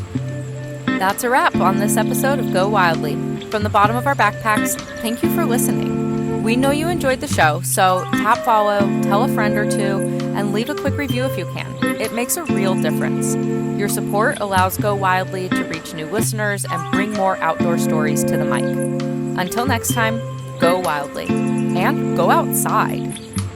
E: That's a wrap on this episode of Go Wildly. From the bottom of our backpacks, thank you for listening. We know you enjoyed the show, so tap follow, tell a friend or two, and leave a quick review if you can. It makes a real difference. Your support allows Go Wildly to reach new listeners and bring more outdoor stories to the mic. Until next time, go wildly and go outside.